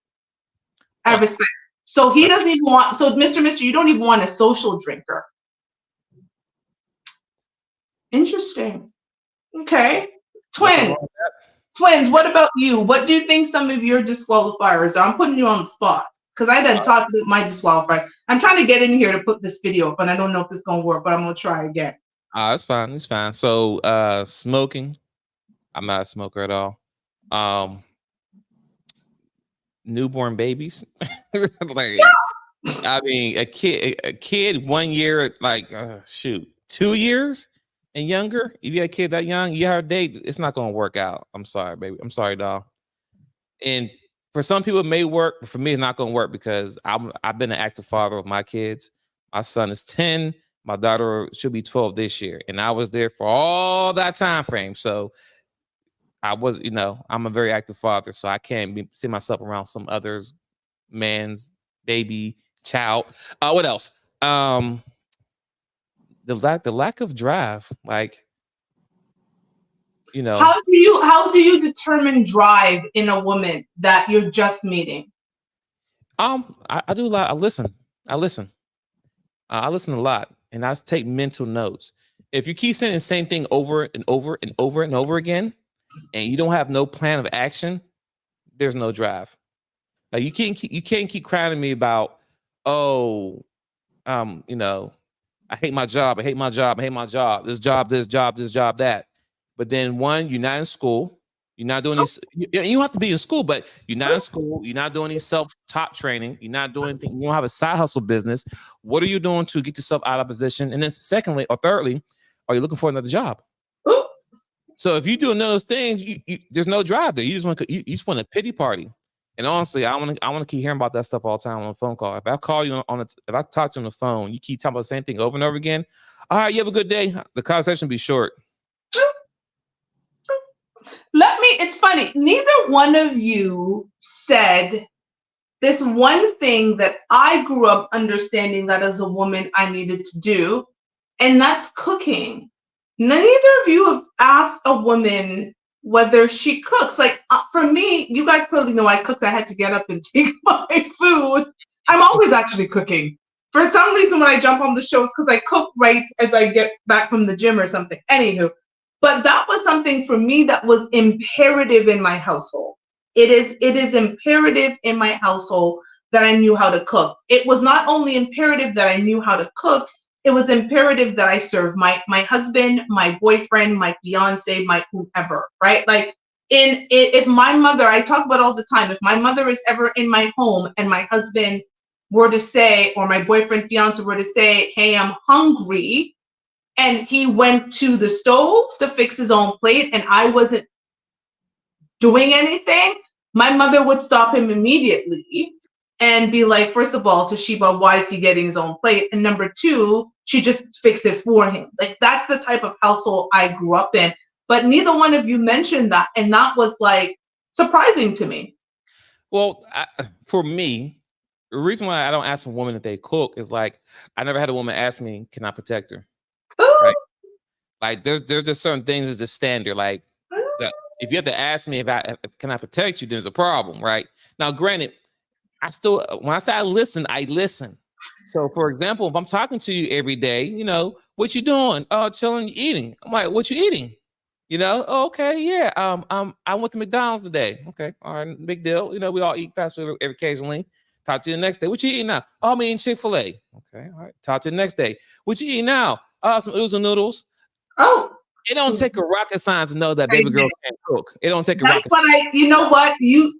Speaker 1: I respect it. So he doesn't even want, so Mr. You don't even want a social drinker. Interesting. Okay. Twins, what about you? What do you think some of your disqualifiers are? I'm putting you on the spot because I done talked about my disqualifier. I'm trying to get in here to put this video up, and I don't know if this is going to work, but I'm going to try again.
Speaker 2: It's fine. It's fine. So smoking, I'm not a smoker at all. Newborn babies. Like, I mean, a kid 1 year, like, shoot, 2 years and younger. If you have a kid that young, you have a date, it's not gonna work out. I'm sorry, baby. I'm sorry, doll. And for some people, it may work, but for me, it's not gonna work because I've been an active father of my kids. My son is 10. My daughter should be 12 this year, and I was there for all that time frame. So I was, I'm a very active father, so I can't see myself around some others, man's baby, child. What else? The lack of drive, like,
Speaker 1: How do you determine drive in a woman that you're just meeting?
Speaker 2: I do a lot. I listen a lot, and I take mental notes. If you keep saying the same thing over and over and over and over again, and you don't have no plan of action, there's no drive. Like you can't keep crying to me about, I hate my job, this job, that. But then you're not in school, you're not doing these. You don't have to be in school, but you're not in school, you're not doing any self-taught training, you're not doing anything, you don't have a side hustle business. What are you doing to get yourself out of position? And then secondly or thirdly, are you looking for another job? So if you do none of those things, there's no drive there. You just want a pity party. And honestly, I want to keep hearing about that stuff all the time on a phone call. If I call you if I talk to you on the phone, you keep talking about the same thing over and over again. All right, you have a good day. The conversation will be short.
Speaker 1: It's funny. Neither one of you said this one thing that I grew up understanding that as a woman I needed to do, and that's cooking. Neither of you have asked a woman whether she cooks. Like for me, you guys clearly know I cooked. I had to get up and take my food. I'm always actually cooking. For some reason, when I jump on the shows, because I cook right as I get back from the gym or something. Anywho, but that was something for me that was imperative in my household. It is imperative in my household that I knew how to cook. It was not only imperative that I knew how to cook, it was imperative that I serve my husband, my boyfriend, my fiance, my whoever, right? Like if my mother, I talk about all the time, if my mother is ever in my home and my husband were to say, or my boyfriend, fiance were to say, hey, I'm hungry, and he went to the stove to fix his own plate and I wasn't doing anything, my mother would stop him immediately and be like, first of all, Toshiba, why is he getting his own plate? And number two, she just fixed it for him. Like that's the type of household I grew up in. But neither one of you mentioned that. And that was like surprising to me.
Speaker 2: Well, for me, The reason why I don't ask a woman if they cook is like I never had a woman ask me, "Can I protect her?" Right? Like there's just certain things as the standard. Like if you have to ask me if can I protect you, there's a problem, right? Now, granted, I still when I say I listen. So, for example, if I'm talking to you every day, you know, what you doing? Oh, chilling, eating. I'm like, what you eating? You know, oh, okay, yeah. I went to McDonald's today. Okay, all right, big deal. You know, we all eat fast food occasionally. Talk to you the next day. What you eating now? Oh, I'm eating Chick-fil-A. Okay, all right. Talk to you the next day. What you eating now? Some oodles and noodles.
Speaker 1: Oh,
Speaker 2: It don't take a rocket science to know that baby girl can't cook. It don't take a rocket
Speaker 1: science. You know what? You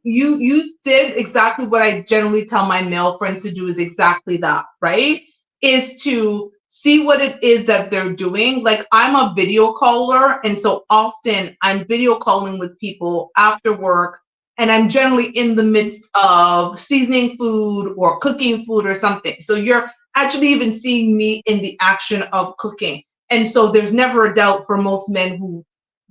Speaker 1: did exactly what I generally tell my male friends to do is exactly that, right? Is to see what it is that they're doing. Like I'm a video caller, and so often I'm video calling with people after work, and I'm generally in the midst of seasoning food or cooking food or something. So you're actually even seeing me in the action of cooking. And so there's never a doubt for most men who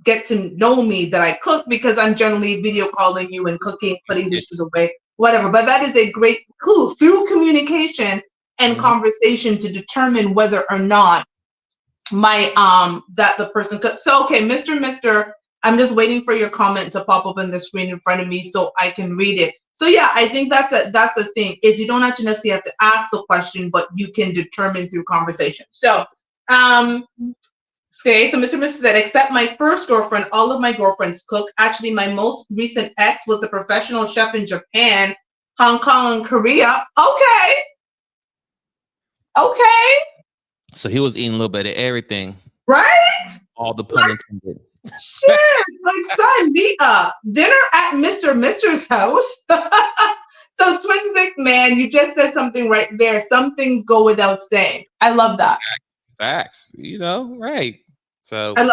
Speaker 1: get to know me that I cook because I'm generally video calling you and cooking, putting dishes away, whatever. But that is a great clue through communication and conversation to determine whether or not my that the person could. So okay, Mr. I'm just waiting for your comment to pop up on the screen in front of me so I can read it. So yeah, I think that's the thing is you don't actually necessarily have to ask the question, but you can determine through conversation. So okay, so Mr. and Mrs. said, except my first girlfriend, all of my girlfriends cook. Actually, my most recent ex was a professional chef in Japan, Hong Kong, and Korea. Okay.
Speaker 2: So he was eating a little bit of everything.
Speaker 1: Right?
Speaker 2: All the pun intended.
Speaker 1: Shit, like son, meet up. Dinner at Mr. and Mrs.'s house. So Twinsic, man, you just said something right there. Some things go without saying. I love that.
Speaker 2: Facts, you know, right. So
Speaker 1: and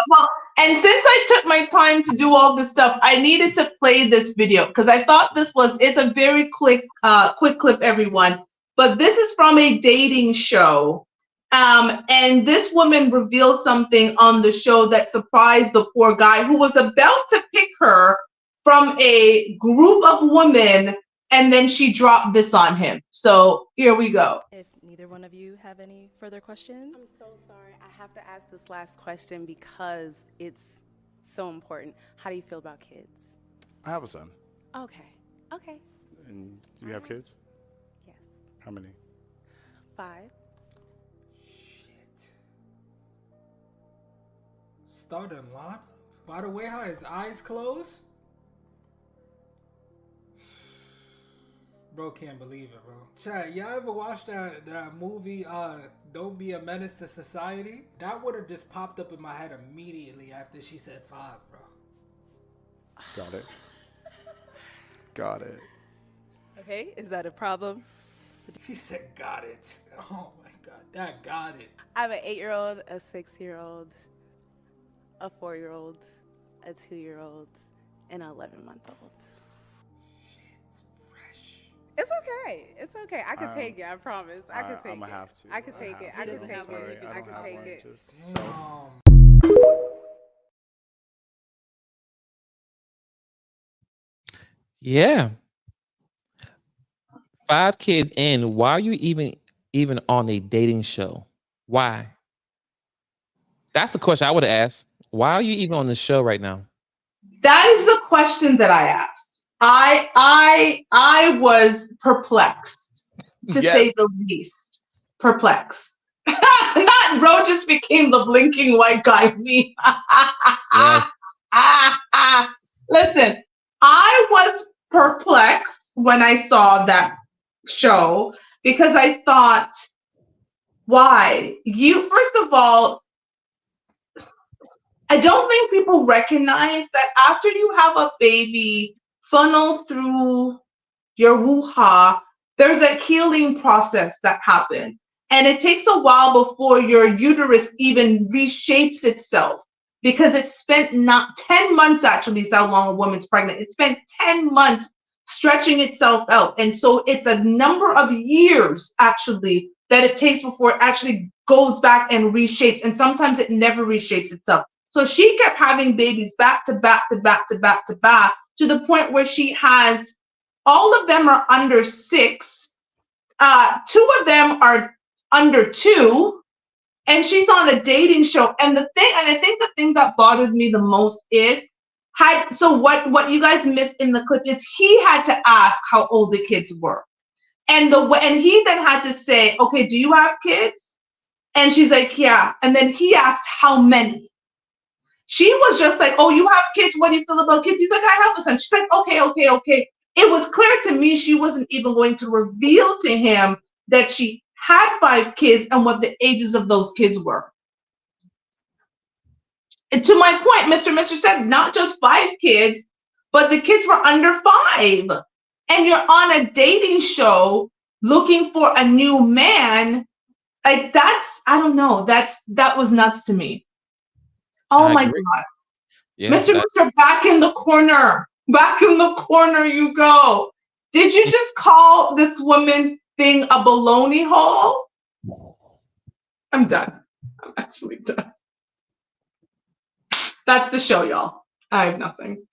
Speaker 1: since I took my time to do all this stuff, I needed to play this video because I thought it's a very quick clip, everyone. But this is from a dating show. And this woman revealed something on the show that surprised the poor guy who was about to pick her from a group of women, and then she dropped this on him. So here we go.
Speaker 4: If neither one of you have any further questions?
Speaker 5: I'm so sorry. I have to ask this last question because it's so important. How do you feel about kids?
Speaker 6: I have a son.
Speaker 5: Okay.
Speaker 6: And you have kids?
Speaker 5: Yes.
Speaker 6: How many?
Speaker 5: 5.
Speaker 7: Shit. Started a lot. By the way, how his eyes closed? Bro can't believe it, bro. Chat, y'all ever watched that movie, Don't Be a Menace to Society? That would have just popped up in my head immediately after she said 5, bro.
Speaker 6: Got it.
Speaker 4: Okay, is that a problem?
Speaker 7: He said, got it. Oh my God, that got it.
Speaker 5: I have an 8-year-old, a 6-year-old, a 4-year-old, a 2-year-old, and an 11-month-old. It's okay. I can take it. I promise. I can take it.
Speaker 6: I'm gonna have to.
Speaker 5: I can take it. I can take it. I can take it.
Speaker 6: Just so.
Speaker 2: yeah. 5 kids in. Why are you even on a dating show? Why? That's the question I would have asked. Why are you even on the show right now?
Speaker 1: That is the question that I asked. I was perplexed, to say the least. Perplexed. Not bro just became the blinking white guy me. Listen, I was perplexed when I saw that show because I thought, why? First of all, I don't think people recognize that after you have a baby funnel through your woo-ha, there's a healing process that happens. And it takes a while before your uterus even reshapes itself because it spent not 10 months, actually, is how long a woman's pregnant. It spent 10 months stretching itself out. And so it's a number of years, actually, that it takes before it actually goes back and reshapes. And sometimes it never reshapes itself. So she kept having babies back to back to back to back to back, to the point where she has, all of them are under 6. Two of them are under 2, and she's on a dating show. And I think the thing that bothered me the most is what you guys missed in the clip is he had to ask how old the kids were. And he then had to say, okay, do you have kids? And she's like, yeah. And then he asked how many. She was just like, oh, you have kids? What do you feel about kids? He's like, I have a son. She's like, okay. It was clear to me she wasn't even going to reveal to him that she had 5 kids and what the ages of those kids were. And to my point, Mr. said not just 5 kids, but the kids were under 5. And you're on a dating show looking for a new man. Like I don't know. That was nuts to me. Oh my God.
Speaker 2: Yeah,
Speaker 1: Mr. Back in the corner. Back in the corner you go. Did you just call this woman's thing a baloney hole? I'm done. I'm actually done. That's the show, y'all. I have nothing.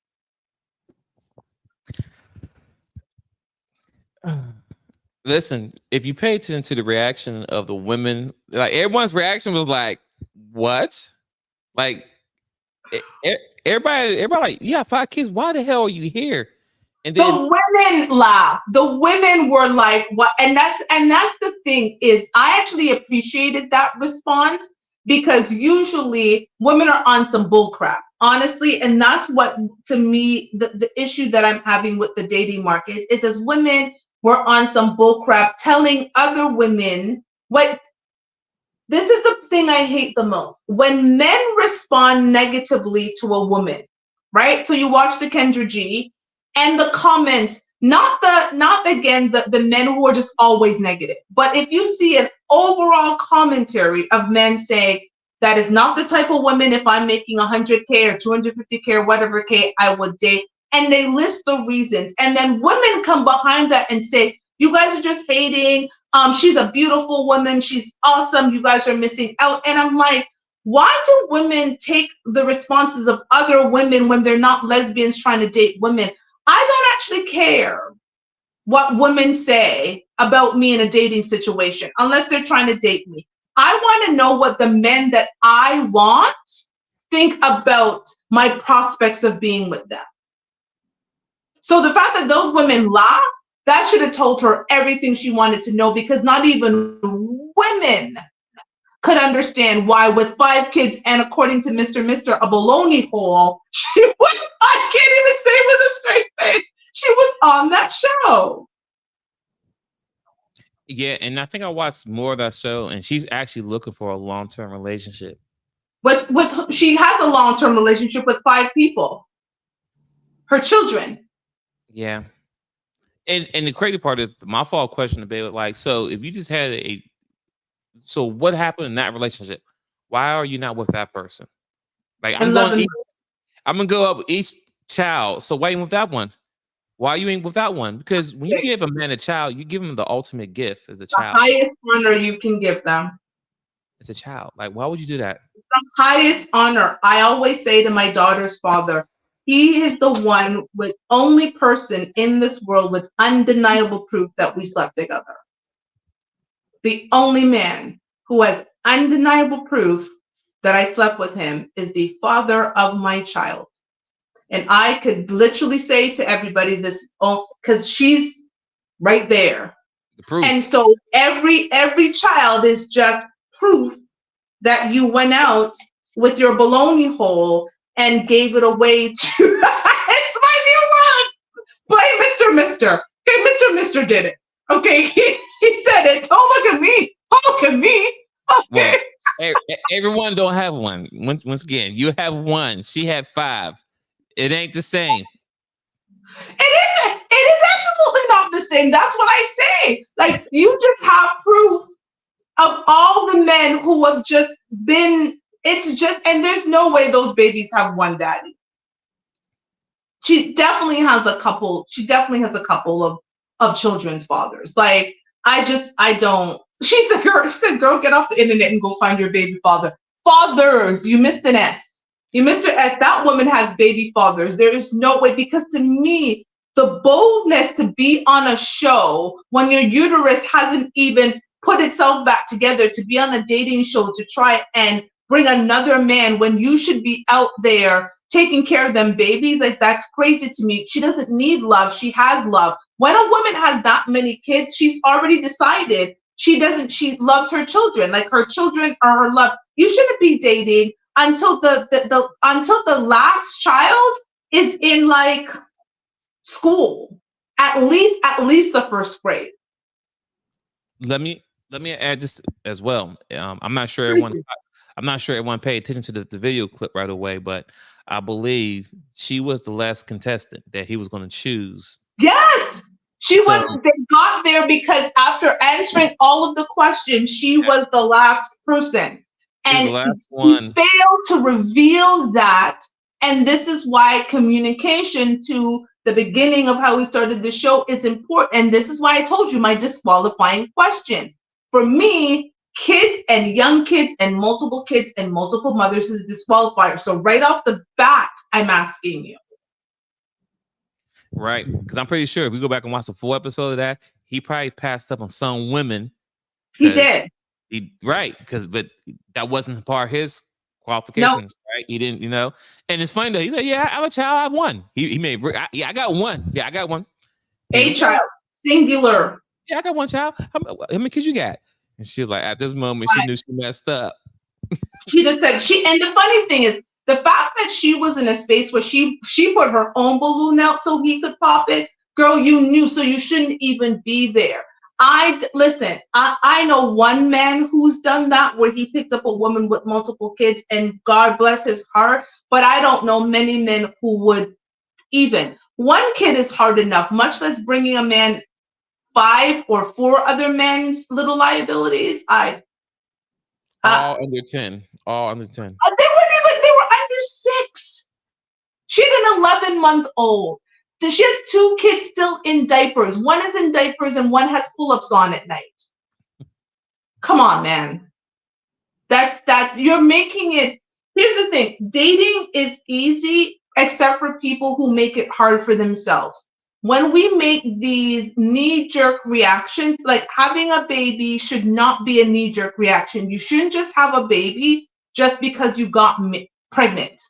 Speaker 2: Listen, if you pay attention to the reaction of the women, like everyone's reaction was like, what? Like everybody like, you have 5 kids. Why the hell are you here? And then
Speaker 1: the women laughed. The women were like, what? And that's the thing is I actually appreciated that response because usually women are on some bull crap, honestly. And that's what, to me, the issue that I'm having with the dating market is as women were on some bull crap telling other women what. This is the thing I hate the most. When men respond negatively to a woman, right? So you watch the Kendra G and the comments, not the men who are just always negative, but if you see an overall commentary of men saying, that is not the type of woman, if I'm making 100K or 250K or whatever K, I would date. And they list the reasons. And then women come behind that and say, you guys are just hating. She's a beautiful woman. She's awesome. You guys are missing out. And I'm like, why do women take the responses of other women when they're not lesbians trying to date women? I don't actually care what women say about me in a dating situation, unless they're trying to date me. I want to know what the men that I want think about my prospects of being with them. So the fact that those women laugh, that should have told her everything she wanted to know, because not even women could understand why with 5 kids and according to Mr. a baloney hole, she was, I can't even say with a straight face, she was on that show.
Speaker 2: yeah, and I think I watched more of that show, and she's actually looking for a long-term relationship.
Speaker 1: With she has a long-term relationship with 5 people, her children.
Speaker 2: Yeah. And the crazy part is my follow-up question to Bailey, like, so if you just had so what happened in that relationship? Why are you not with that person? Like I'm gonna go up each child. So why ain't with that one? Why you ain't with that one? Because when you give a man a child, you give him the ultimate gift as a child.
Speaker 1: The highest honor you can give them.
Speaker 2: It's a child. Like, why would you do that?
Speaker 1: The highest honor. I always say to my daughter's father, he is the only person in this world with undeniable proof that we slept together. The only man who has undeniable proof that I slept with him is the father of my child. And I could literally say to everybody this, because she's right there.
Speaker 2: The proof.
Speaker 1: And so every child is just proof that you went out with your baloney hole and gave it away to, it's my new word, blame Mr. Okay, Mr. did it. Okay, he said it. Don't look at me. Don't look at me. Okay.
Speaker 2: Well, everyone don't have one. Once again, you have one. She had 5. It ain't the same.
Speaker 1: It is absolutely not the same. That's what I say. Like, you just have proof of all the men who have just been, it's just, and there's no way those babies have one daddy. She definitely has a couple of children's fathers. Like, I don't, she said, girl, get off the internet and go find your baby father. Fathers, you missed an S. You missed an S. That woman has baby fathers. There is no way, because to me, the boldness to be on a show when your uterus hasn't even put itself back together, to be on a dating show to try and bring another man when you should be out there taking care of them babies, like that's crazy to me. She doesn't need love. She has love. When a woman has that many kids, she's already decided she loves her children. Like her children are her love. You shouldn't be dating until the last child is in like school, at least the first grade.
Speaker 2: Let me add this as well. I'm not sure everyone paid attention to the video clip right away, but I believe she was the last contestant that he was going to choose.
Speaker 1: Yes, they got there because after answering all of the questions, she was the last person. And he failed to reveal that. And this is why communication to the beginning of how we started the show is important. And this is why I told you my disqualifying questions. For me, kids and young kids and multiple kids and multiple mothers is disqualifier. So right off the bat, I'm asking you.
Speaker 2: Right. Because I'm pretty sure if we go back and watch the full episode of that, he probably passed up on some women.
Speaker 1: He did.
Speaker 2: But that wasn't part of his qualifications, nope. Right? He didn't, and it's funny though. He's like, yeah, I have a child, I have one. He made, I got one. Yeah, I got one.
Speaker 1: A child, singular.
Speaker 2: Yeah, I got one child. How many kids you got? And she was like, at this moment, she knew she messed up.
Speaker 1: She just said, and the funny thing is, the fact that she was in a space where she put her own balloon out so he could pop it, girl, you knew, so you shouldn't even be there. Listen, I know one man who's done that, where he picked up a woman with multiple kids, and God bless his heart, but I don't know many men who would even. One kid is hard enough, much less bringing a man 5 or 4 other men's little liabilities.
Speaker 2: All under 10. All under 10.
Speaker 1: They were under 6. She had an 11-month-old. She has 2 kids still in diapers. One is in diapers and one has pull-ups on at night. Come on, man. You're making it. Here's the thing. Dating is easy except for people who make it hard for themselves. When we make these knee-jerk reactions, like having a baby should not be a knee-jerk reaction. You shouldn't just have a baby just because you got pregnant.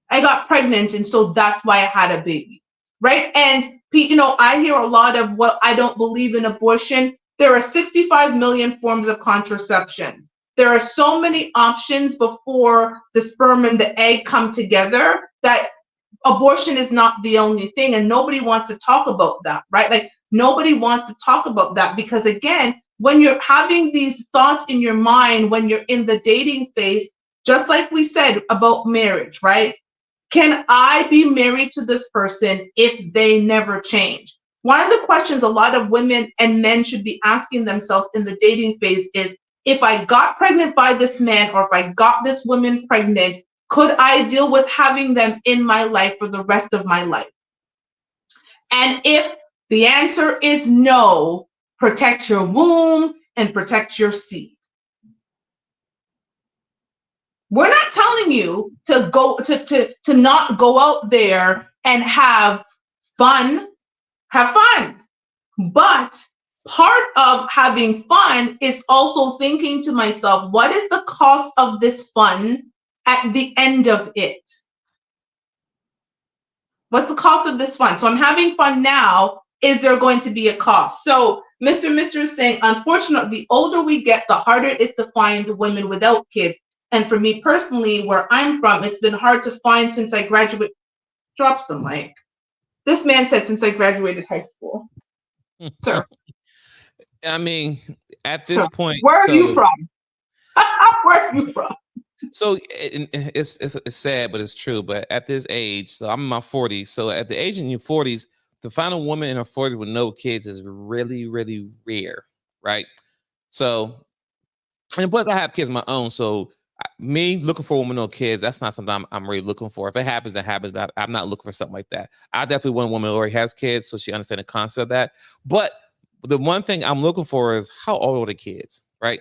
Speaker 1: I got pregnant, and so that's why I had a baby, right? And, I hear a lot of, well, I don't believe in abortion. There are 65 million forms of contraceptions. There are so many options before the sperm and the egg come together that abortion is not the only thing, and nobody wants to talk about that, right? Like nobody wants to talk about that because, again, when you're having these thoughts in your mind, when you're in the dating phase, just like we said about marriage, right? Can I be married to this person if they never change? One of the questions a lot of women and men should be asking themselves in the dating phase is, if I got pregnant by this man, or if I got this woman pregnant, could I deal with having them in my life for the rest of my life? And if the answer is no, protect your womb and protect your seed. We're not telling you to go to not go out there and have fun. Have fun. But part of having fun is also thinking to myself, what is the cost of this fun at the end of it? What's the cost of this fun? So I'm having fun now. Is there going to be a cost? So Mr. is saying, unfortunately, the older we get, the harder it is to find women without kids. And for me personally, where I'm from, it's been hard to find since I graduated. Drops the mic. This man said since I graduated high school. Sir.
Speaker 2: I mean, at this point.
Speaker 1: Where are you from? Where are you from?
Speaker 2: So it's sad, but it's true. But at this age, so I'm in my 40s. So at the age in your 40s, to find a woman in her 40s with no kids is really, really rare, right? So, and plus I have kids of my own. So me looking for a woman with no kids, that's not something I'm really looking for. If it happens, that happens. But I'm not looking for something like that. I definitely want a woman who already has kids, so she understands the concept of that. But the one thing I'm looking for is how old are the kids, right?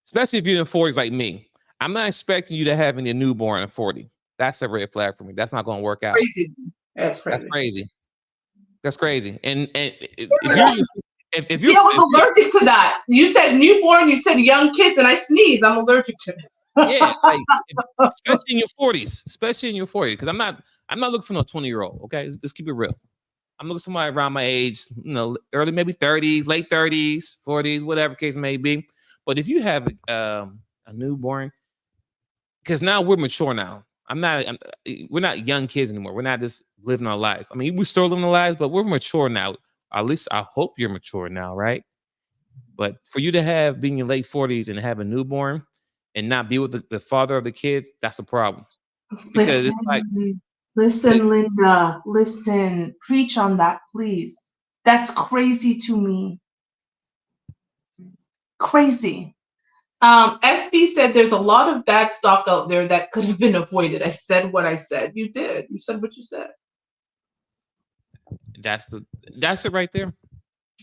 Speaker 2: Especially if you're in the 40s like me. I'm not expecting you to have any newborn at 40. That's a red flag for me. That's not going to work out.
Speaker 1: Crazy. That's crazy.
Speaker 2: That's crazy. That's crazy. And if
Speaker 1: See,
Speaker 2: you
Speaker 1: I was allergic to that. You said newborn, you said young kids, and I sneeze. I'm allergic to it.
Speaker 2: yeah, like, especially in your 40s, because I'm not looking for no 20-year-old. Okay, let's keep it real. I'm looking for somebody around my age, early maybe 30s, late 30s, 40s, whatever case may be. But if you have a newborn, because now we're mature now. We're not young kids anymore. We're not just living our lives. I mean, we're still living our lives, but we're mature now. At least I hope you're mature now, right? But for you to be in your late 40s and have a newborn and not be with the father of the kids, that's a problem. Because it's like,
Speaker 1: listen, Linda, listen, preach on that, please. That's crazy to me. Crazy. SB said there's a lot of bad stock out there that could have been avoided. I said what I said. You did. You said what you said.
Speaker 2: that's it right there.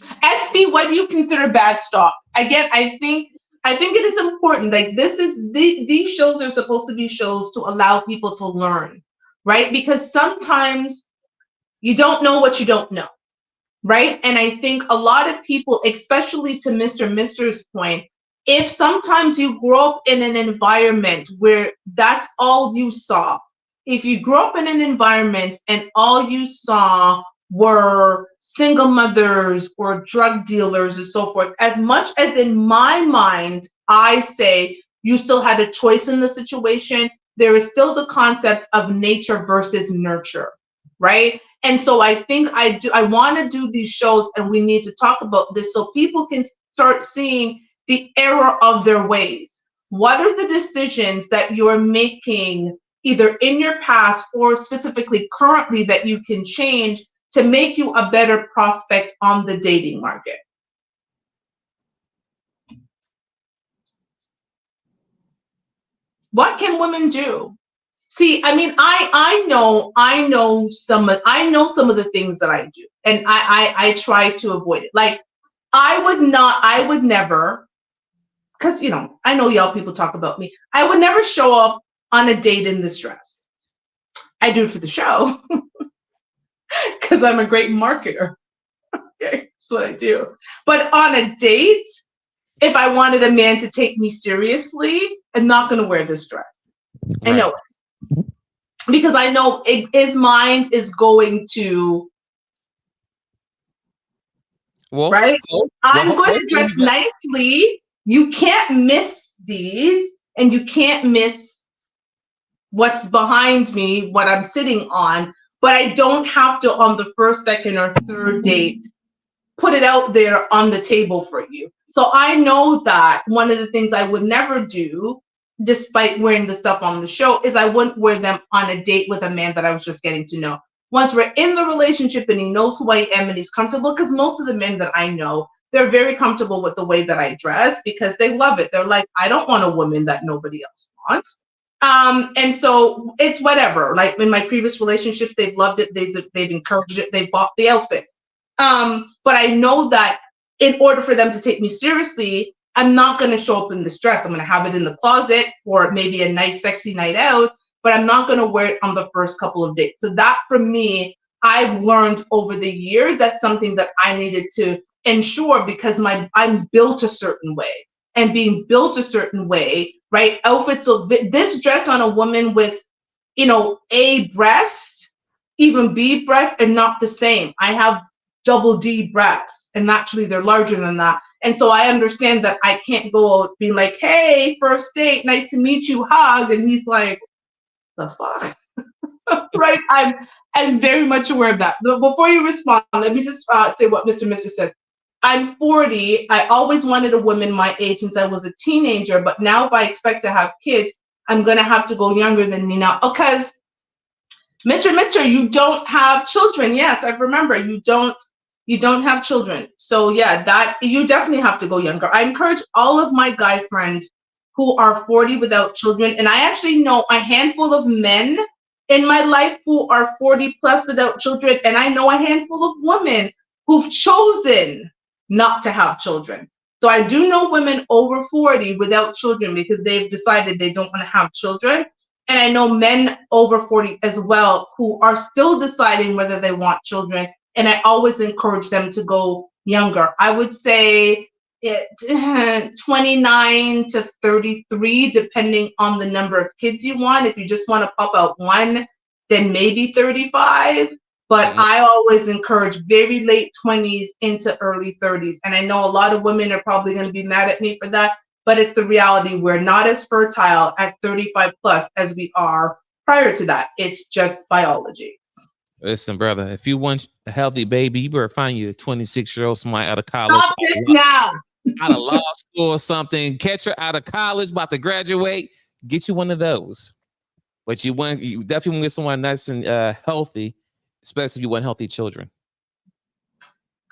Speaker 1: SB, what do you consider bad stock? Again, I think it is important. Like these shows are supposed to be shows to allow people to learn, right? Because sometimes you don't know what you don't know, right? And I think a lot of people, especially to Mr.'s point, if sometimes you grow up in an environment where that's all you saw, if you grew up in an environment and all you saw were single mothers or drug dealers and so forth, as much as in my mind, I say you still had a choice in the situation, there is still the concept of nature versus nurture, right? And so I think I want to do these shows, and we need to talk about this so people can start seeing the error of their ways. What are the decisions that you're making either in your past or specifically currently that you can change to make you a better prospect on the dating market? What can women do? See, I mean, I know some of the things that I do, and I try to avoid it. Like I would never, because I know y'all people talk about me. I would never show up on a date in this dress. I do it for the show because I'm a great marketer. Okay, that's what I do. But on a date, if I wanted a man to take me seriously, I'm not going to wear this dress. Right. I know it. Because I know his mind is going to, right? I'm going to dress nicely. You can't miss these, and you can't miss what's behind me, what I'm sitting on. But I don't have to, on the first, second, or third date, put it out there on the table for you. So I know that one of the things I would never do, despite wearing the stuff on the show, is I wouldn't wear them on a date with a man that I was just getting to know. Once we're in the relationship and he knows who I am and he's comfortable, because most of the men that I know, they're very comfortable with the way that I dress because they love it. They're like, I don't want a woman that nobody else wants. And so it's whatever. Like in my previous relationships, they've loved it. They've encouraged it. They've bought the outfits. But I know that in order for them to take me seriously, I'm not going to show up in this dress. I'm going to have it in the closet for maybe a nice, sexy night out, but I'm not going to wear it on the first couple of dates. So that, for me, I've learned over the years, that's something that I needed to ensure, because I'm built a certain way, and being built a certain way, right? Outfits. So this dress on a woman with, A breast, even B breast, are not the same. I have double D breasts, and actually they're larger than that. And so I understand that I can't go out being like, hey, first date, nice to meet you, hug. And he's like, the fuck? Right? I'm very much aware of that. But before you respond, let me just say what Mr. says. I'm 40. I always wanted a woman my age since I was a teenager. But now if I expect to have kids, I'm going to have to go younger than me now. Because, Mr., you don't have children. Yes, I remember. You don't have children. So yeah, that you definitely have to go younger. I encourage all of my guy friends who are 40 without children, and I actually know a handful of men in my life who are 40 plus without children, and I know a handful of women who've chosen not to have children. So I do know women over 40 without children because they've decided they don't want to have children. And I know men over 40 as well who are still deciding whether they want children. and I always encourage them to go younger. I would say 29 to 33, depending on the number of kids you want. If you just want to pop out one, then maybe 35. But I always encourage very late 20s into early 30s. And I know a lot of women are probably going to be mad at me for that, but it's the reality. We're not as fertile at 35 plus as we are prior to that. It's just biology.
Speaker 2: Listen, brother, if you want a healthy baby, you better find you a 26-year-old somebody out of college.
Speaker 1: Stop this now.
Speaker 2: Out of law school or something. Catch her out of college, about to graduate. Get you one of those. But you definitely want to get someone nice and healthy, especially if you want healthy children.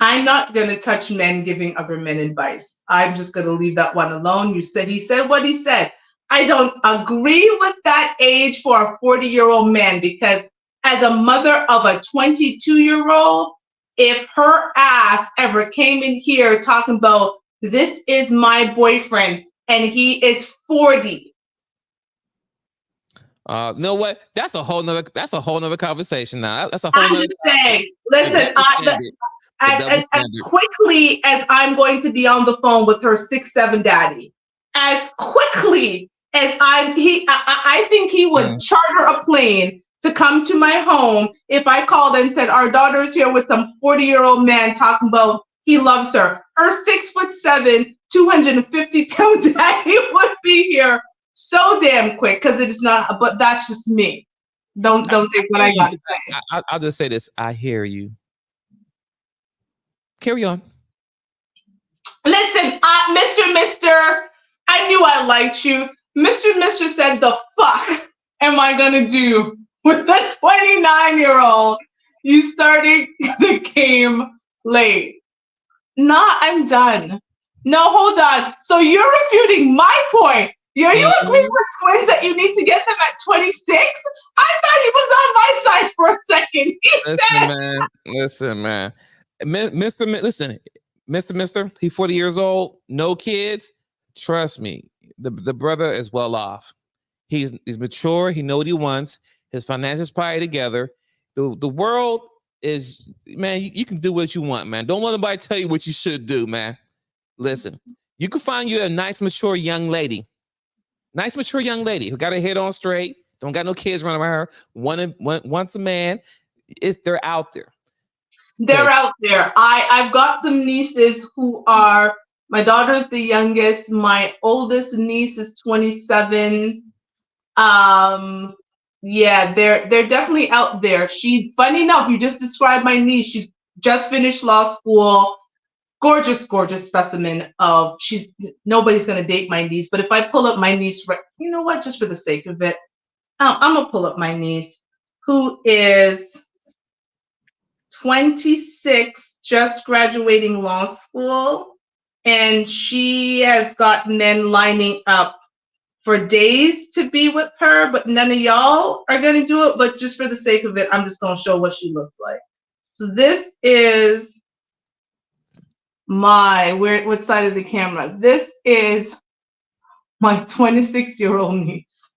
Speaker 1: I'm not going to touch men giving other men advice. I'm just going to leave that one alone. He said what he said. I don't agree with that age for a 40-year-old man, because as a mother of a 22-year-old, if her ass ever came in here talking about, this is my boyfriend and he is 40.
Speaker 2: You know what? That's a whole nother conversation now. That's a whole
Speaker 1: I'm
Speaker 2: nother
Speaker 1: just saying, listen, as quickly as I'm going to be on the phone with her 6'7" daddy, as quickly as I think he would charter a plane to come to my home if I called and said, our daughter's here with some 40-year-old man talking about he loves her. Her 6'7", 250-pound daddy would be here so damn quick, because it is not, but that's just me. Don't take what I got to say.
Speaker 2: I'll just say this. I hear you. Carry on.
Speaker 1: Listen, Mr. I knew I liked you. Mr. said, the fuck am I going to do with the 29-year-old? You started the game late. Nah, I'm done. No, hold on. So you're refuting my point. Are you agreeing with twins that you need to get them at 26? I thought he was on my side for a second.
Speaker 2: Listen, man. Mr. He's 40 years old, no kids. Trust me, the brother is well off. He's mature. He knows what he wants. His finances probably together. The world is, man, you can do what you want, man. Don't let anybody tell you what you should do, man. Listen, you can find you a nice, mature young lady. Nice, mature young lady who got her head on straight, don't got no kids running around her. Wants a man. They're out there.
Speaker 1: They're out there. I've got some nieces who are, my daughter's the youngest. My oldest niece is 27. Yeah, they're definitely out there. Funny enough, you just described my niece. She's just finished law school. Gorgeous specimen of, nobody's going to date my niece, but if I pull up my niece, you know what, just for the sake of it, I'm going to pull up my niece, who is 26, just graduating law school, and she has got men lining up for days to be with her, but none of y'all are going to do it, but just for the sake of it, I'm just going to show what she looks like. So this is what side of the camera? This is my 26-year-old niece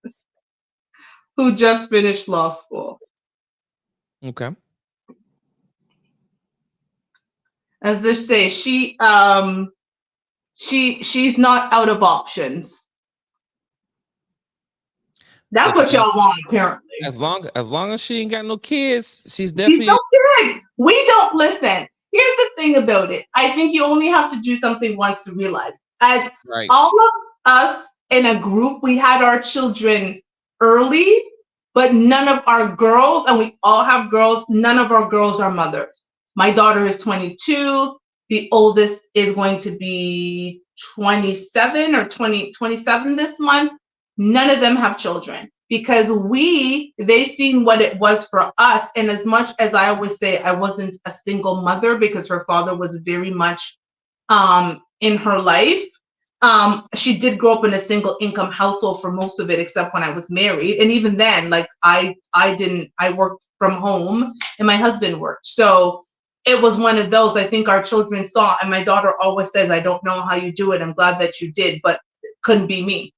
Speaker 1: who just finished law school.
Speaker 2: Okay.
Speaker 1: As they say, she's not out of options. That's what y'all want, apparently.
Speaker 2: As long as she ain't got no kids, she's definitely.
Speaker 1: No kids. We don't listen. Here's the thing about it. I think you only have to do something once to realize. As all of us in a group, we had our children early, but none of our girls, and we all have girls, none of our girls are mothers. My daughter is 22. The oldest is going to be 27 or 27 this month. None of them have children, because they've seen what it was for us. And as much as I always say I wasn't a single mother, because her father was very much in her life, she did grow up in a single income household for most of it, except when I was married. And even then, like I worked from home and my husband worked. So it was one of those, I think our children saw, and my daughter always says, I don't know how you do it. I'm glad that you did, but it couldn't be me.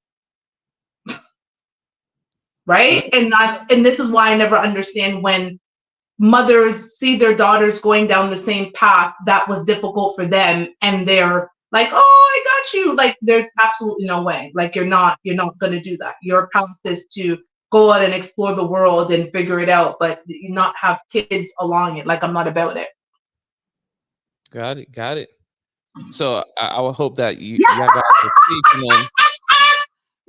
Speaker 1: Right? And this is why I never understand when mothers see their daughters going down the same path that was difficult for them, and they're like, oh, I got you. Like, there's absolutely no way. Like, you're not going to do that. Your path is to go out and explore the world and figure it out, but you not have kids along it. Like, I'm not about it.
Speaker 2: Got it. So I would hope that y'all got teaching them.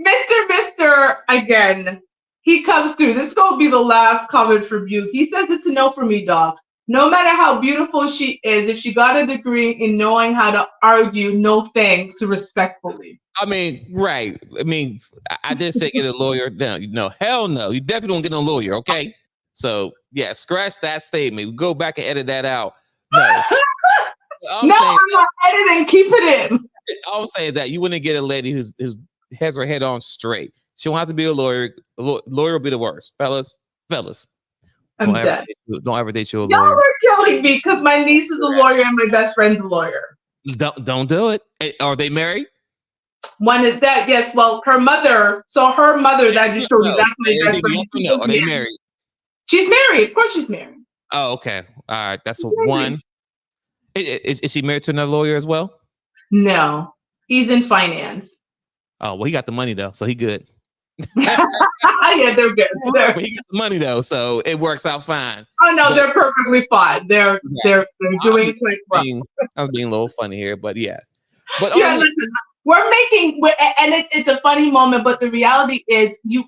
Speaker 1: Mr. Again, he comes through. This is going to be the last comment from you. He says it's a no for me, dog. No matter how beautiful she is, if she got a degree in knowing how to argue, no thanks, respectfully.
Speaker 2: I mean, right. I mean, I did say get a lawyer. No, hell no. You definitely don't get a lawyer, okay? So, yeah, scratch that statement. We go back and edit that out. No. I'm
Speaker 1: not editing. Keep it in.
Speaker 2: I'm saying that you wouldn't get a lady who's has her head on straight. She don't have to be a lawyer. A lawyer will be the worst. Fellas.
Speaker 1: I'm dead.
Speaker 2: Don't ever date you a
Speaker 1: Y'all
Speaker 2: lawyer.
Speaker 1: are killing me because my niece is a lawyer and my best friend's a lawyer.
Speaker 2: Don't do it. Are they married?
Speaker 1: One is that, yes. Well, her mother that you showed me, that's my best friend.
Speaker 2: No, are they married?
Speaker 1: She's married. Of course she's married.
Speaker 2: Oh, okay. All right. That's one. Is she married to another lawyer as well?
Speaker 1: No, he's in finance.
Speaker 2: Oh, well, he got the money though, so he good.
Speaker 1: Yeah, they're good.
Speaker 2: He got the money though, so it works out fine.
Speaker 1: Oh no, they're perfectly fine. They're doing quite well.
Speaker 2: I was being a little funny here, but yeah. But
Speaker 1: yeah, listen, and it's a funny moment, but the reality is you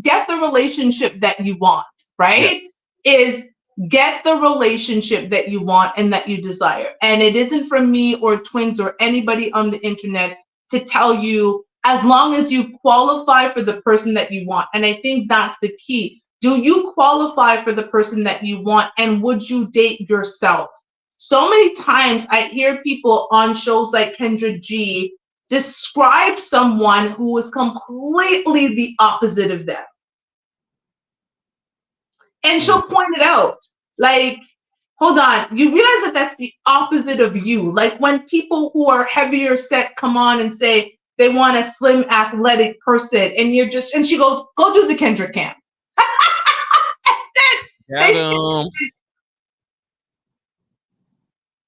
Speaker 1: get the relationship that you want, right? Yes. Get the relationship that you want and that you desire. And it isn't from me or Twins or anybody on the internet to tell you, as long as you qualify for the person that you want. And I think that's the key. Do you qualify for the person that you want? And would you date yourself? So many times I hear people on shows like Kendra G describe someone who is completely the opposite of them. And she'll point it out. Like, hold on, you realize that that's the opposite of you. Like when people who are heavier set come on and say they want a slim, athletic person, and you're just, and she goes, go do the Kendra camp. I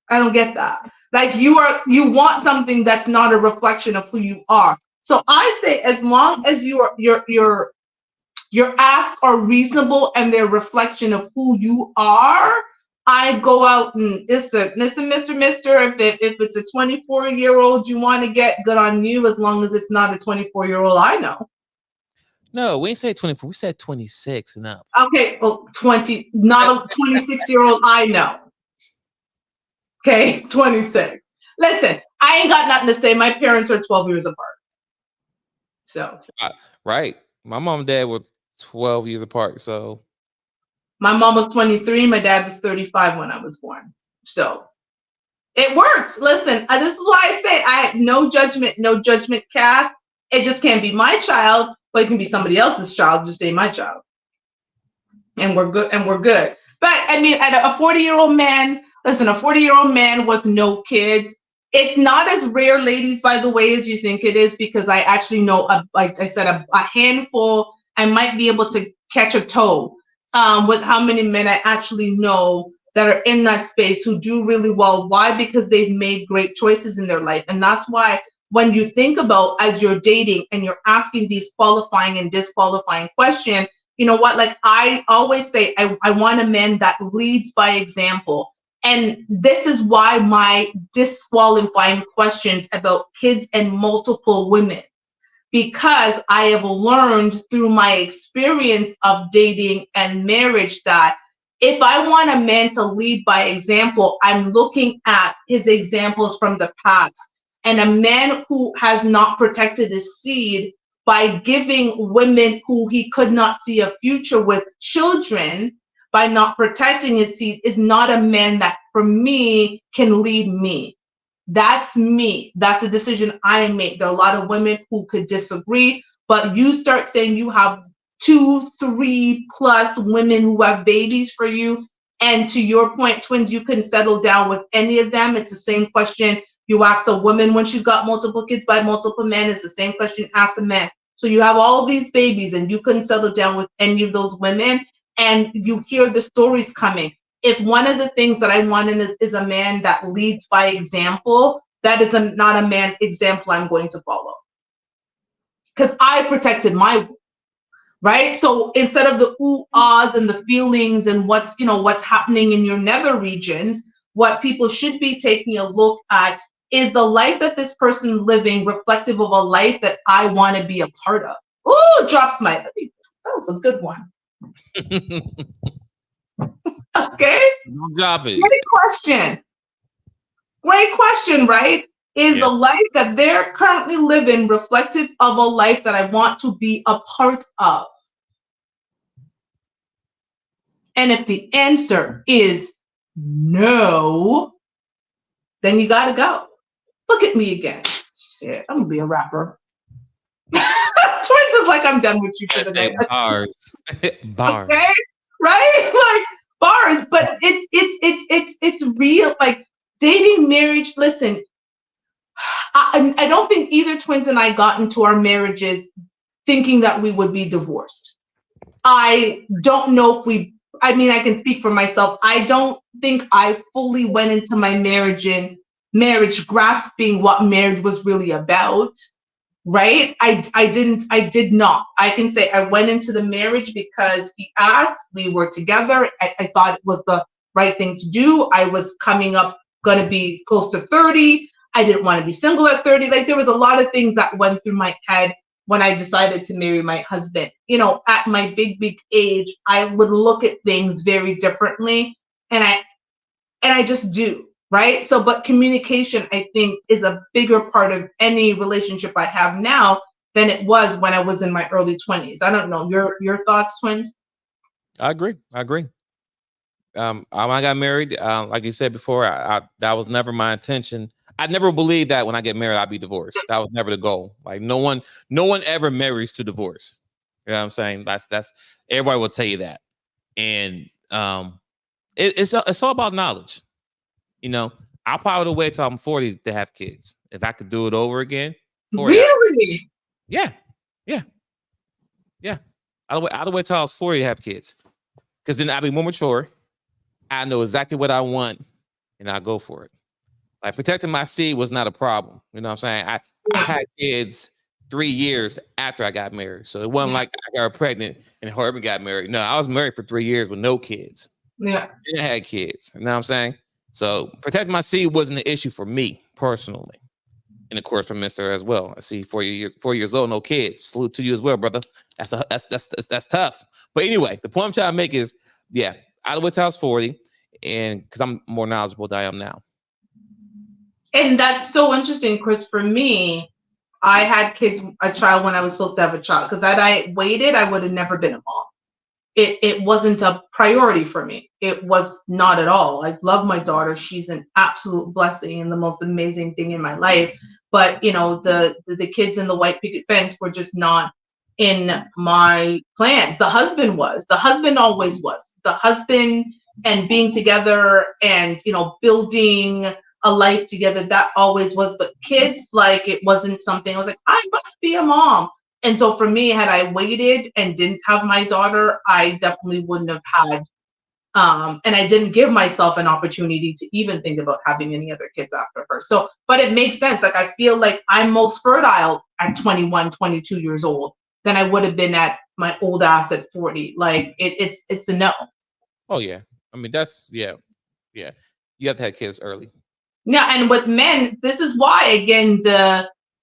Speaker 1: don't get that. Like you want something that's not a reflection of who you are. So I say, as long as your asks are reasonable and they're a reflection of who you are, I go out and listen, Mr. If it's a 24-year-old you want to get, good on you, as long as it's not a 24-year-old I know.
Speaker 2: No, we ain't say 24. We said 26 and up.
Speaker 1: Okay, well, 20, not a 26-year-old I know. Okay, 26. Listen, I ain't got nothing to say. My parents are 12 years apart. So.
Speaker 2: Right. My mom and dad were 12 years apart, so.
Speaker 1: My mom was 23. My dad was 35 when I was born. So it worked. Listen, this is why I say I had no judgment, Kath. It just can't be my child, but it can be somebody else's child. Just ain't my child. And we're good. But I mean, at a 40-year-old man, listen, a 40-year-old man with no kids, it's not as rare, ladies, by the way, as you think it is, because I actually know, like I said, a handful. I might be able to catch a toe with how many men I actually know that are in that space who do really well. Why? Because they've made great choices in their life. And that's why when you think about, as you're dating and you're asking these qualifying and disqualifying questions, you know what? Like I always say, I want a man that leads by example. And this is why my disqualifying questions about kids and multiple women, because I have learned through my experience of dating and marriage that if I want a man to lead by example, I'm looking at his examples from the past. And a man who has not protected his seed by giving women who he could not see a future with children, by not protecting his seed, is not a man that, for me, can lead me. That's me. That's a decision I make. There are a lot of women who could disagree, but you start saying you have 2, 3 plus women who have babies for you. And to your point, Twins, you can settle down with any of them. It's the same question you ask a woman when she's got multiple kids by multiple men. It's the same question asked a man. So you have all these babies and you couldn't settle down with any of those women. and you hear the stories coming. If one of the things that I want is a man that leads by example, that is not a man example I'm going to follow. Because I protected my womb, right? So instead of the ooh ahs and the feelings and what's happening in your nether regions, what people should be taking a look at is the life that this person living reflective of a life that I want to be a part of. Ooh, drop smile. That was a good one. Okay.
Speaker 2: Don't drop it.
Speaker 1: Great question, right? Is the life that they're currently living reflective of a life that I want to be a part of? And if the answer is no, then you gotta go. Look at me again. Shit, I'm gonna be a rapper. Twins is like, I'm done with you for the day.
Speaker 2: Bars. Bars.
Speaker 1: Okay? Right? Like bars, but it's real. Like dating, marriage. Listen, I don't think either Twins and I got into our marriages thinking that we would be divorced. I don't know if I can speak for myself. I don't think I fully went into my marriage grasping what marriage was really about. Right? I did not. I can say I went into the marriage because he asked, we were together. I thought it was the right thing to do. I was coming up, going to be close to 30. I didn't want to be single at 30. Like there was a lot of things that went through my head when I decided to marry my husband. At my big age, I would look at things very differently. And I just do. Right. So, but communication, I think, is a bigger part of any relationship I have now than it was when I was in my early 20s. I don't know your thoughts, Twins.
Speaker 2: I agree. When I got married, like you said before, that was never my intention. I never believed that when I get married, I'd be divorced. That was never the goal. Like no one ever marries to divorce. You know what I'm saying? That's everybody will tell you that. And it's all about knowledge. I'll probably wait till I'm 40 to have kids. If I could do it over again. 40,
Speaker 1: really?
Speaker 2: Yeah. I'll wait till I was 40 to have kids. Because then I'll be more mature. I know exactly what I want, and I'll go for it. Like protecting my seed was not a problem. You know what I'm saying? I had kids 3 years after I got married. So it wasn't like I got pregnant and Herbie got married. No, I was married for 3 years with no kids.
Speaker 1: Yeah.
Speaker 2: And I had kids. You know what I'm saying? So protecting my seed wasn't an issue for me personally. And of course for Mr. as well. I see 4 years old, no kids. Salute to you as well, brother. That's tough. But anyway, the point I'm trying to make is, I wait till I was 40, and because I'm more knowledgeable than I am now.
Speaker 1: And that's so interesting, Chris. For me, I had a child when I was supposed to have a child. Because had I waited, I would have never been a mom. It wasn't a priority for me. It was not at all. I love my daughter. She's an absolute blessing and the most amazing thing in my life. But the kids in the white picket fence were just not in my plans. The husband was. The husband always was. The husband and being together and building a life together, that always was. But kids, like, it wasn't something I was like, I must be a mom. And so for me, had I waited and didn't have my daughter, I definitely wouldn't have had, and I didn't give myself an opportunity to even think about having any other kids after her. So, but it makes sense. Like, I feel like I'm most fertile at 21, 22 years old than I would have been at my old ass at 40. Like, it's a no.
Speaker 2: Oh, yeah. I mean, yeah. You have to have kids early.
Speaker 1: Yeah, and with men, this is why, again,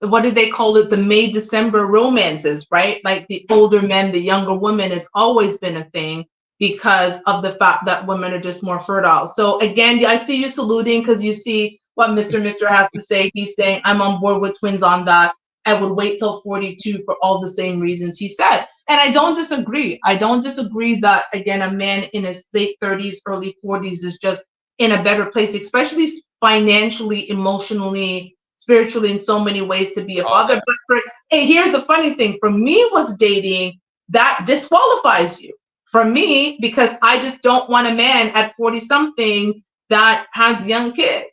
Speaker 1: what do they call it? The May-December romances, right? Like the older men, the younger women has always been a thing because of the fact that women are just more fertile. So again, I see you saluting because you see what Mr. has to say. He's saying, I'm on board with Twins on that. I would wait till 42 for all the same reasons he said. And I don't disagree. I don't disagree that, again, a man in his late 30s, early 40s is just in a better place, especially financially, emotionally, spiritually, in so many ways to be a father. But here's the funny thing. For me, was dating, that disqualifies you. For me, because I just don't want a man at 40 something that has young kids.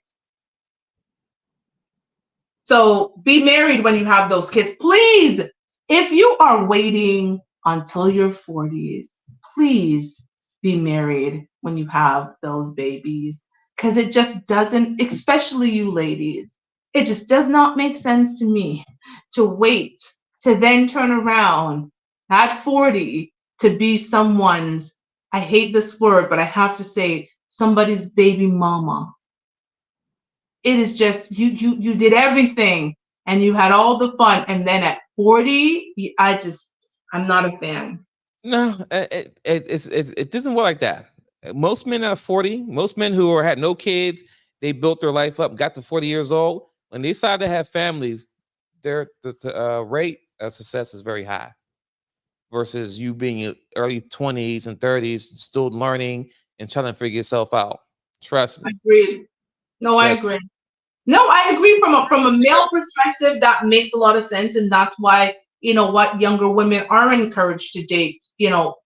Speaker 1: So be married when you have those kids. Please, if you are waiting until your 40s, please be married when you have those babies, because it just doesn't, especially you ladies, it just does not make sense to me to wait to then turn around at 40 to be someone's, I hate this word, but I have to say, somebody's baby mama. It is just, you did everything and you had all the fun, and then at 40, I'm not a fan.
Speaker 2: No, it doesn't work like that. Most men at 40, most men who had no kids, they built their life up, got to 40 years old. When they decide to have families, the rate of success is very high. Versus you being in early 20s and 30s, still learning and trying to figure yourself out. Trust me.
Speaker 1: Agreed. No, I agree. No, I agree from a male perspective, that makes a lot of sense. And that's why, younger women are encouraged to date,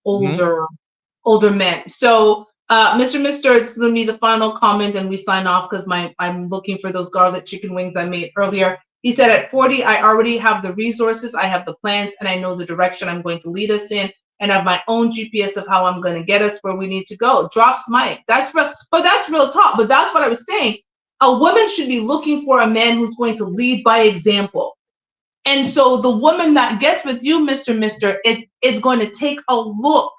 Speaker 1: older men. So Mr. It's gonna be the final comment and we sign off, because I'm looking for those garlic chicken wings I made earlier. He said, at 40, I already have the resources, I have the plans, and I know the direction I'm going to lead us in, and have my own GPS of how I'm going to get us where we need to go. Drops mic. That's real, but that's real talk. But that's what I was saying. A woman should be looking for a man who's going to lead by example. And so the woman that gets with you, Mr. is going to take a look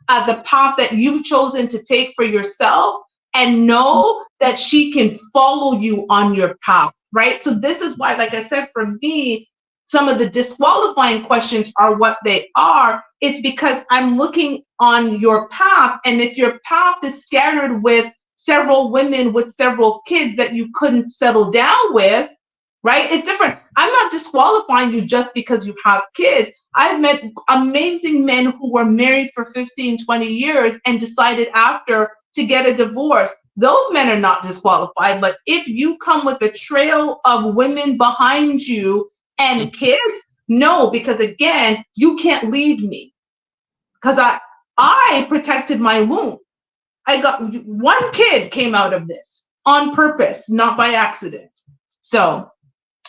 Speaker 1: at the path that you've chosen to take for yourself and know that she can follow you on your path, right? So this is why, like I said, for me, some of the disqualifying questions are what they are. It's because I'm looking on your path, and if your path is scattered with several women with several kids that you couldn't settle down with, right? It's different. I'm not disqualifying you just because you have kids. I've met amazing men who were married for 15, 20 years and decided after to get a divorce. Those men are not disqualified. But if you come with a trail of women behind you and kids, no, because again, you can't leave me, because I protected my womb. I got one kid came out of this on purpose, not by accident. So,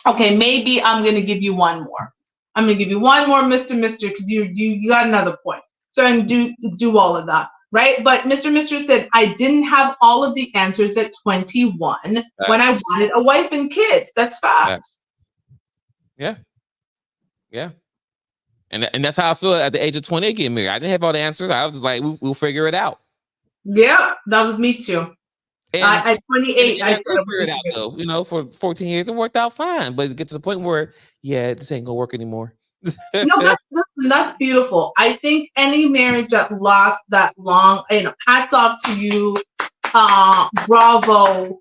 Speaker 1: okay, maybe I'm going to give you one more. I'm going to give you one more, Mr. because you got another point. So I'm going to do all of that, right? But Mr. said, I didn't have all of the answers at 21 when I wanted a wife and kids. That's facts.
Speaker 2: Yeah. And that's how I feel at the age of 20 getting married. I didn't have all the answers. I was just like, we'll figure it out.
Speaker 1: Yeah, that was me too.
Speaker 2: And
Speaker 1: at 28, I
Speaker 2: figured it out though. For 14 years, it worked out fine. But it gets to the point where, this ain't gonna work anymore.
Speaker 1: No, that's beautiful. I think any marriage that lasts that long, hats off to you, bravo.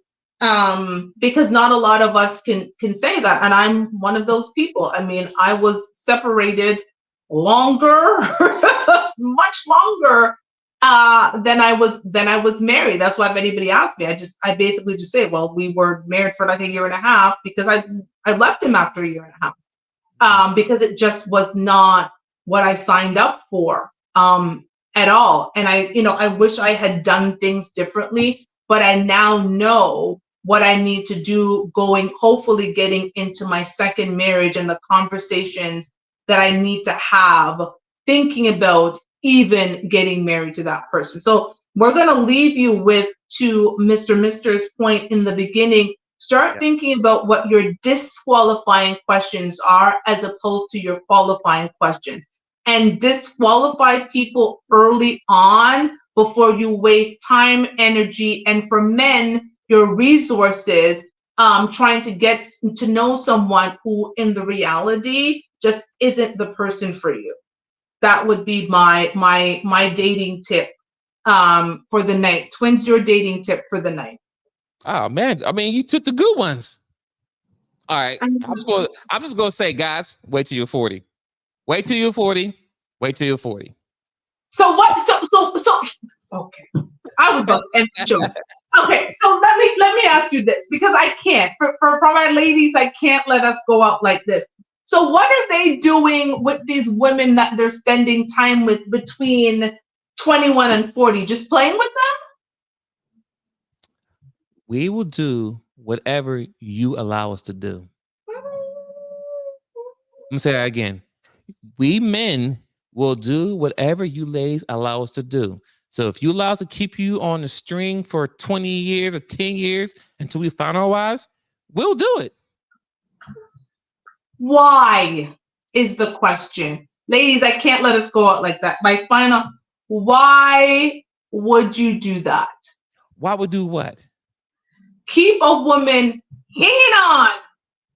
Speaker 1: Because not a lot of us can say that, and I'm one of those people. I mean, I was separated longer, much longer than I was married. That's why if anybody asks me, I basically just say, well, we were married for like a year and a half, because I left him after a year and a half, because it just was not what I signed up for at all. And I wish I had done things differently, but I now know what I need to do hopefully getting into my second marriage, and the conversations that I need to have thinking about even getting married to that person. So we're going to leave you to Mr.'s point in the beginning. Start thinking about what your disqualifying questions are as opposed to your qualifying questions, and disqualify people early on before you waste time, energy, and for men, your resources, trying to get to know someone who in the reality just isn't the person for you. That would be my dating tip for the night. Twins, your dating tip for the night.
Speaker 2: Oh man, I mean, you took the good ones. All right, I'm just gonna say, guys, wait till you're 40. Wait till you're 40. Wait till you're 40.
Speaker 1: So what? So okay. I was about to end the show. Okay, so let me ask you this, because I can't for my ladies, I can't let us go out like this. So what are they doing with these women that they're spending time with between 21 and 40? Just playing with them?
Speaker 2: We will do whatever you allow us to do. I'm gonna say that again. We men will do whatever you ladies allow us to do. So if you allow us to keep you on the string for 20 years or 10 years until we find our wives, we'll do it.
Speaker 1: Why is the question. Ladies, I can't let us go out like that. My final, why would you do that?
Speaker 2: Why would do what?
Speaker 1: Keep a woman hanging on,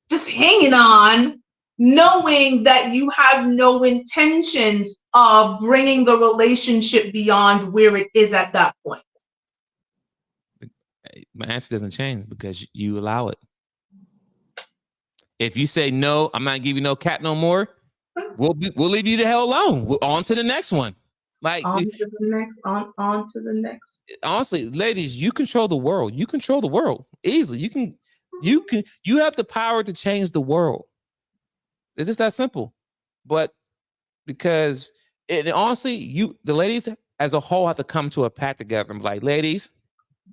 Speaker 1: just hanging on, knowing that you have no intentions of bringing the relationship beyond where it is at that point.
Speaker 2: My answer doesn't change because you allow it. If you say no, I'm not giving you no cat no more, we'll leave you the hell alone. We're on to the next one. Like
Speaker 1: On to the next.
Speaker 2: Honestly, ladies, you control the world. You control the world easily. You have the power to change the world. It's just that simple. But because honestly, the ladies as a whole have to come to a pact together and be like, ladies,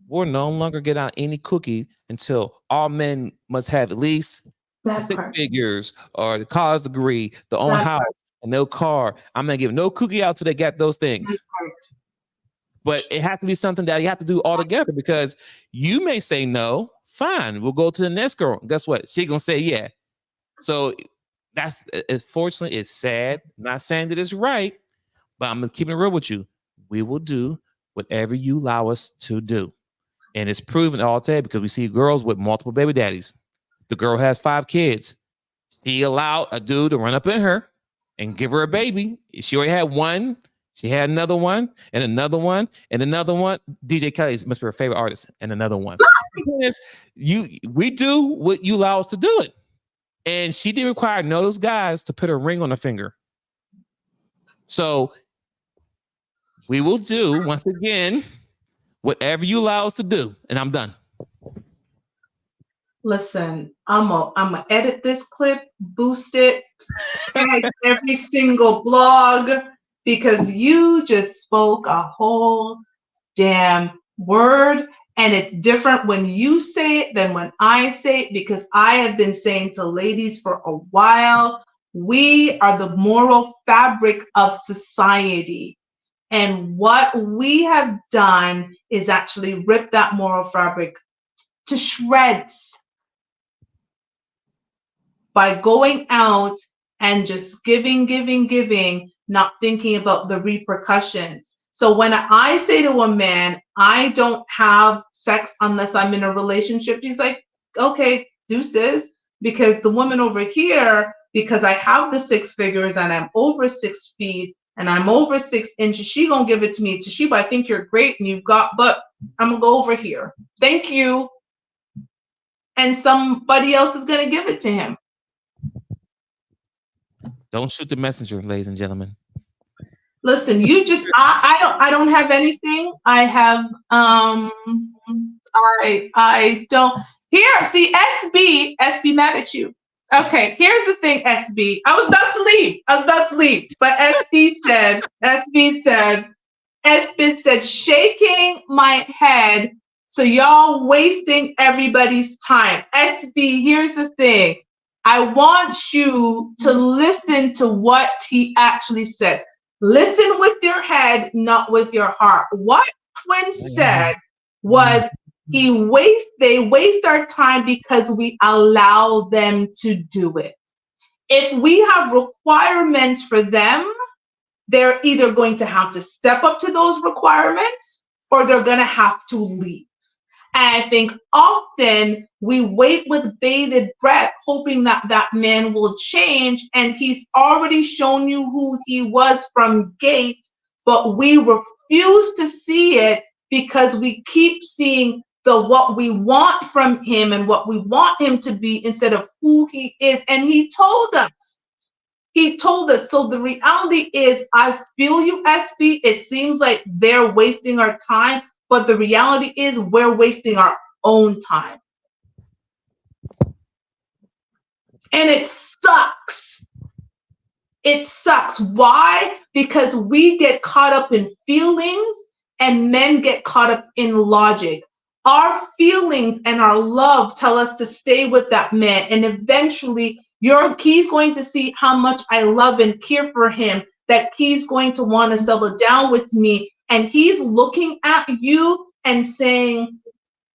Speaker 2: we'll no longer get out any cookie until all men must have at least six figures or the college degree, their own house, and no car. I'm not giving no cookie out till they get those things. But it has to be something that you have to do all together, because you may say no, fine, we'll go to the next girl. Guess what? She's gonna say yeah. So fortunately, it's sad. I'm not saying that it's right, but I'm keeping it real with you. We will do whatever you allow us to do. And it's proven all today because we see girls with multiple baby daddies. The girl has 5 kids. She allowed a dude to run up in her and give her a baby. She already had one. She had another one and another one and another one. DJ Kelly must be her favorite artist, and another one. We do what you allow us to do it. And she didn't require none of those guys to put a ring on her finger. So we will do, once again, whatever you allow us to do. And I'm done.
Speaker 1: Listen, I'm gonna edit this clip, boost it, tag every single blog, because you just spoke a whole damn word, and it's different when you say it than when I say it, because I have been saying to ladies for a while, we are the moral fabric of society. And what we have done is actually rip that moral fabric to shreds by going out and just giving, not thinking about the repercussions. So when I say to a man, I don't have sex unless I'm in a relationship, he's like, okay, deuces, because the woman over here, because I have the 6 figures and I'm over 6 feet and I'm over 6 inches, she gonna give it to me. Toshiba, I think you're great and you've got, but I'm gonna go over here. Thank you. And somebody else is gonna give it to him.
Speaker 2: Don't shoot the messenger, ladies and gentlemen.
Speaker 1: Listen, you just I don't have anything. I have I don't here, see SB mad at you. Okay, here's the thing, SB. I was about to leave. But SB said, shaking my head, so y'all wasting everybody's time. SB, here's the thing. I want you to listen to what he actually said. Listen with your head, not with your heart. What Twin said was they waste our time because we allow them to do it. If we have requirements for them, they're either going to have to step up to those requirements or they're going to have to leave. And I think often we wait with bated breath, hoping that man will change. And he's already shown you who he was from gate, but we refuse to see it because we keep seeing what we want from him and what we want him to be instead of who he is. And he told us. So the reality is, I feel you, SB. It seems like they're wasting our time. But the reality is we're wasting our own time. And it sucks. It sucks. Why? Because we get caught up in feelings and men get caught up in logic. Our feelings and our love tell us to stay with that man. And eventually he's going to see how much I love and care for him, that he's going to want to settle down with me. and he's looking at you and saying,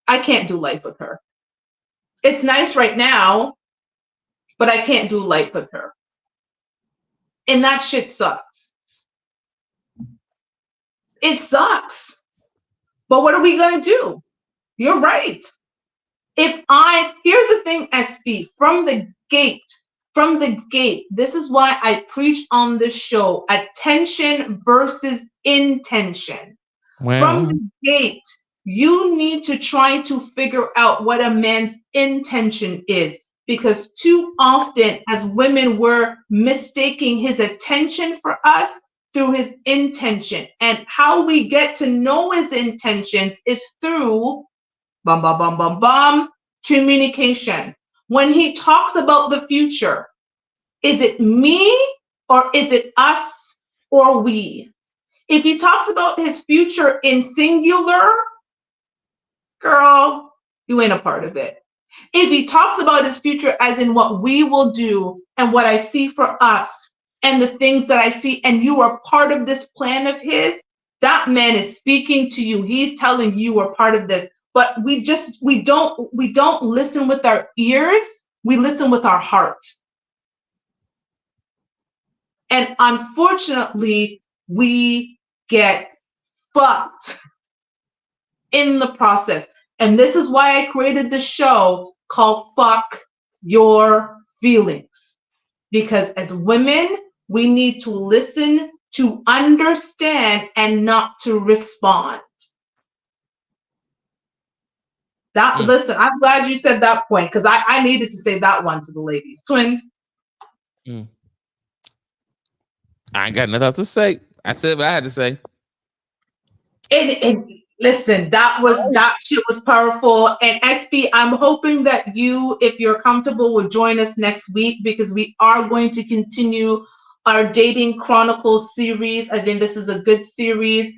Speaker 1: I can't do life with her. It's nice right now, but I can't do life with her. And that shit sucks. It sucks. But what are we going to do? You're right. Here's the thing, SB, from the gate, this is why I preach on this show, attention versus intention. From the gate, you need to try to figure out what a man's intention is, because too often as women, we're mistaking his attention for us through his intention. And how we get to know his intentions is through communication. When he talks about the future, is it me or is it us or we? If he talks about his future in singular, girl, you ain't a part of it. If he talks about his future as in what we will do and what I see for us and the things that I see, and you are part of this plan of his, that man is speaking to you. He's telling you are part of this. But we don't listen with our ears. We listen with our heart. And unfortunately, we get fucked in the process. And this is why I created this show called Fuck Your Feelings. Because as women, we need to listen, to understand, and not to respond. Listen, I'm glad you said that point, because I needed to say that one to the ladies. Twins.
Speaker 2: I ain't got nothing else to say. I said what I had to say.
Speaker 1: And listen, that shit was powerful. And SB, I'm hoping that you, if you're comfortable, will join us next week, because we are going to continue our Dating Chronicles series. I think this is a good series.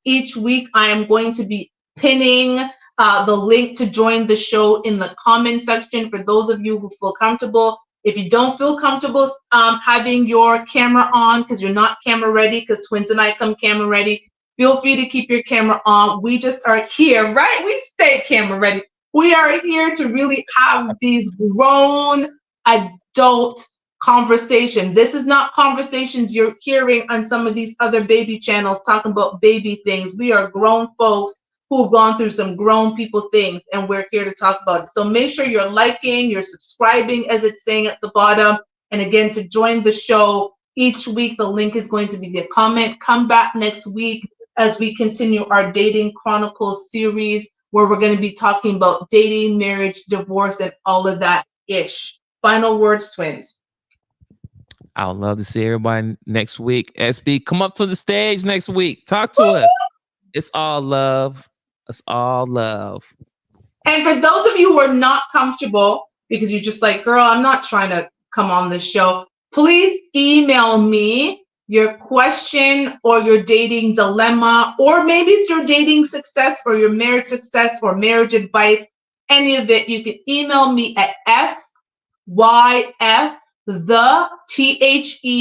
Speaker 1: Each week, I am going to be pinning the link to join the show in the comment section for those of you who feel comfortable. If you don't feel comfortable having your camera on because you're not camera ready, because Twins and I come camera ready, feel free to keep your camera on. We just are here, right? We stay camera ready. We are here to really have these grown adult conversation. This is not conversations you're hearing on some of these other baby channels talking about baby things. We are grown folks who've gone through some grown people things, and we're here to talk about it. So make sure you're liking, you're subscribing, as it's saying at the bottom. And again, to join the show each week, the link is going to be the comment. Come back next week as we continue our Dating Chronicles series, where we're going to be talking about dating, marriage, divorce, and all of that ish. Final words, Twins.
Speaker 2: I would love to see everybody next week. SB, come up to the stage next week. Talk to us. It's all love. It's all love.
Speaker 1: And for those of you who are not comfortable, because you're just like, girl, I'm not trying to come on this show, please email me your question or your dating dilemma, or maybe it's your dating success or your marriage success or marriage advice, any of it. You can email me at fyfthe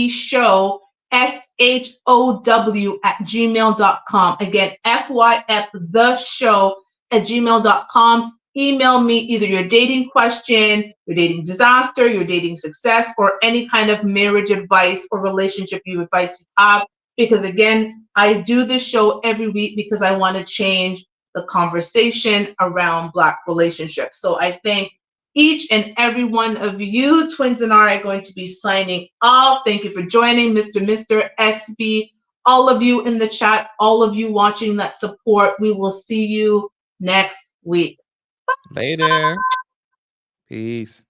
Speaker 1: show@gmail.com. Again, fyfthe@gmail.com. Email me either your dating question, your dating disaster, your dating success, or any kind of marriage advice or relationship advice you have. Because again, I do this show every week because I want to change the conversation around Black relationships. So I thank each and every one of you. Twins and I are going to be signing off. Thank you for joining, Mr. SB, all of you in the chat, all of you watching that support. We will see you next week.
Speaker 2: Later. Peace.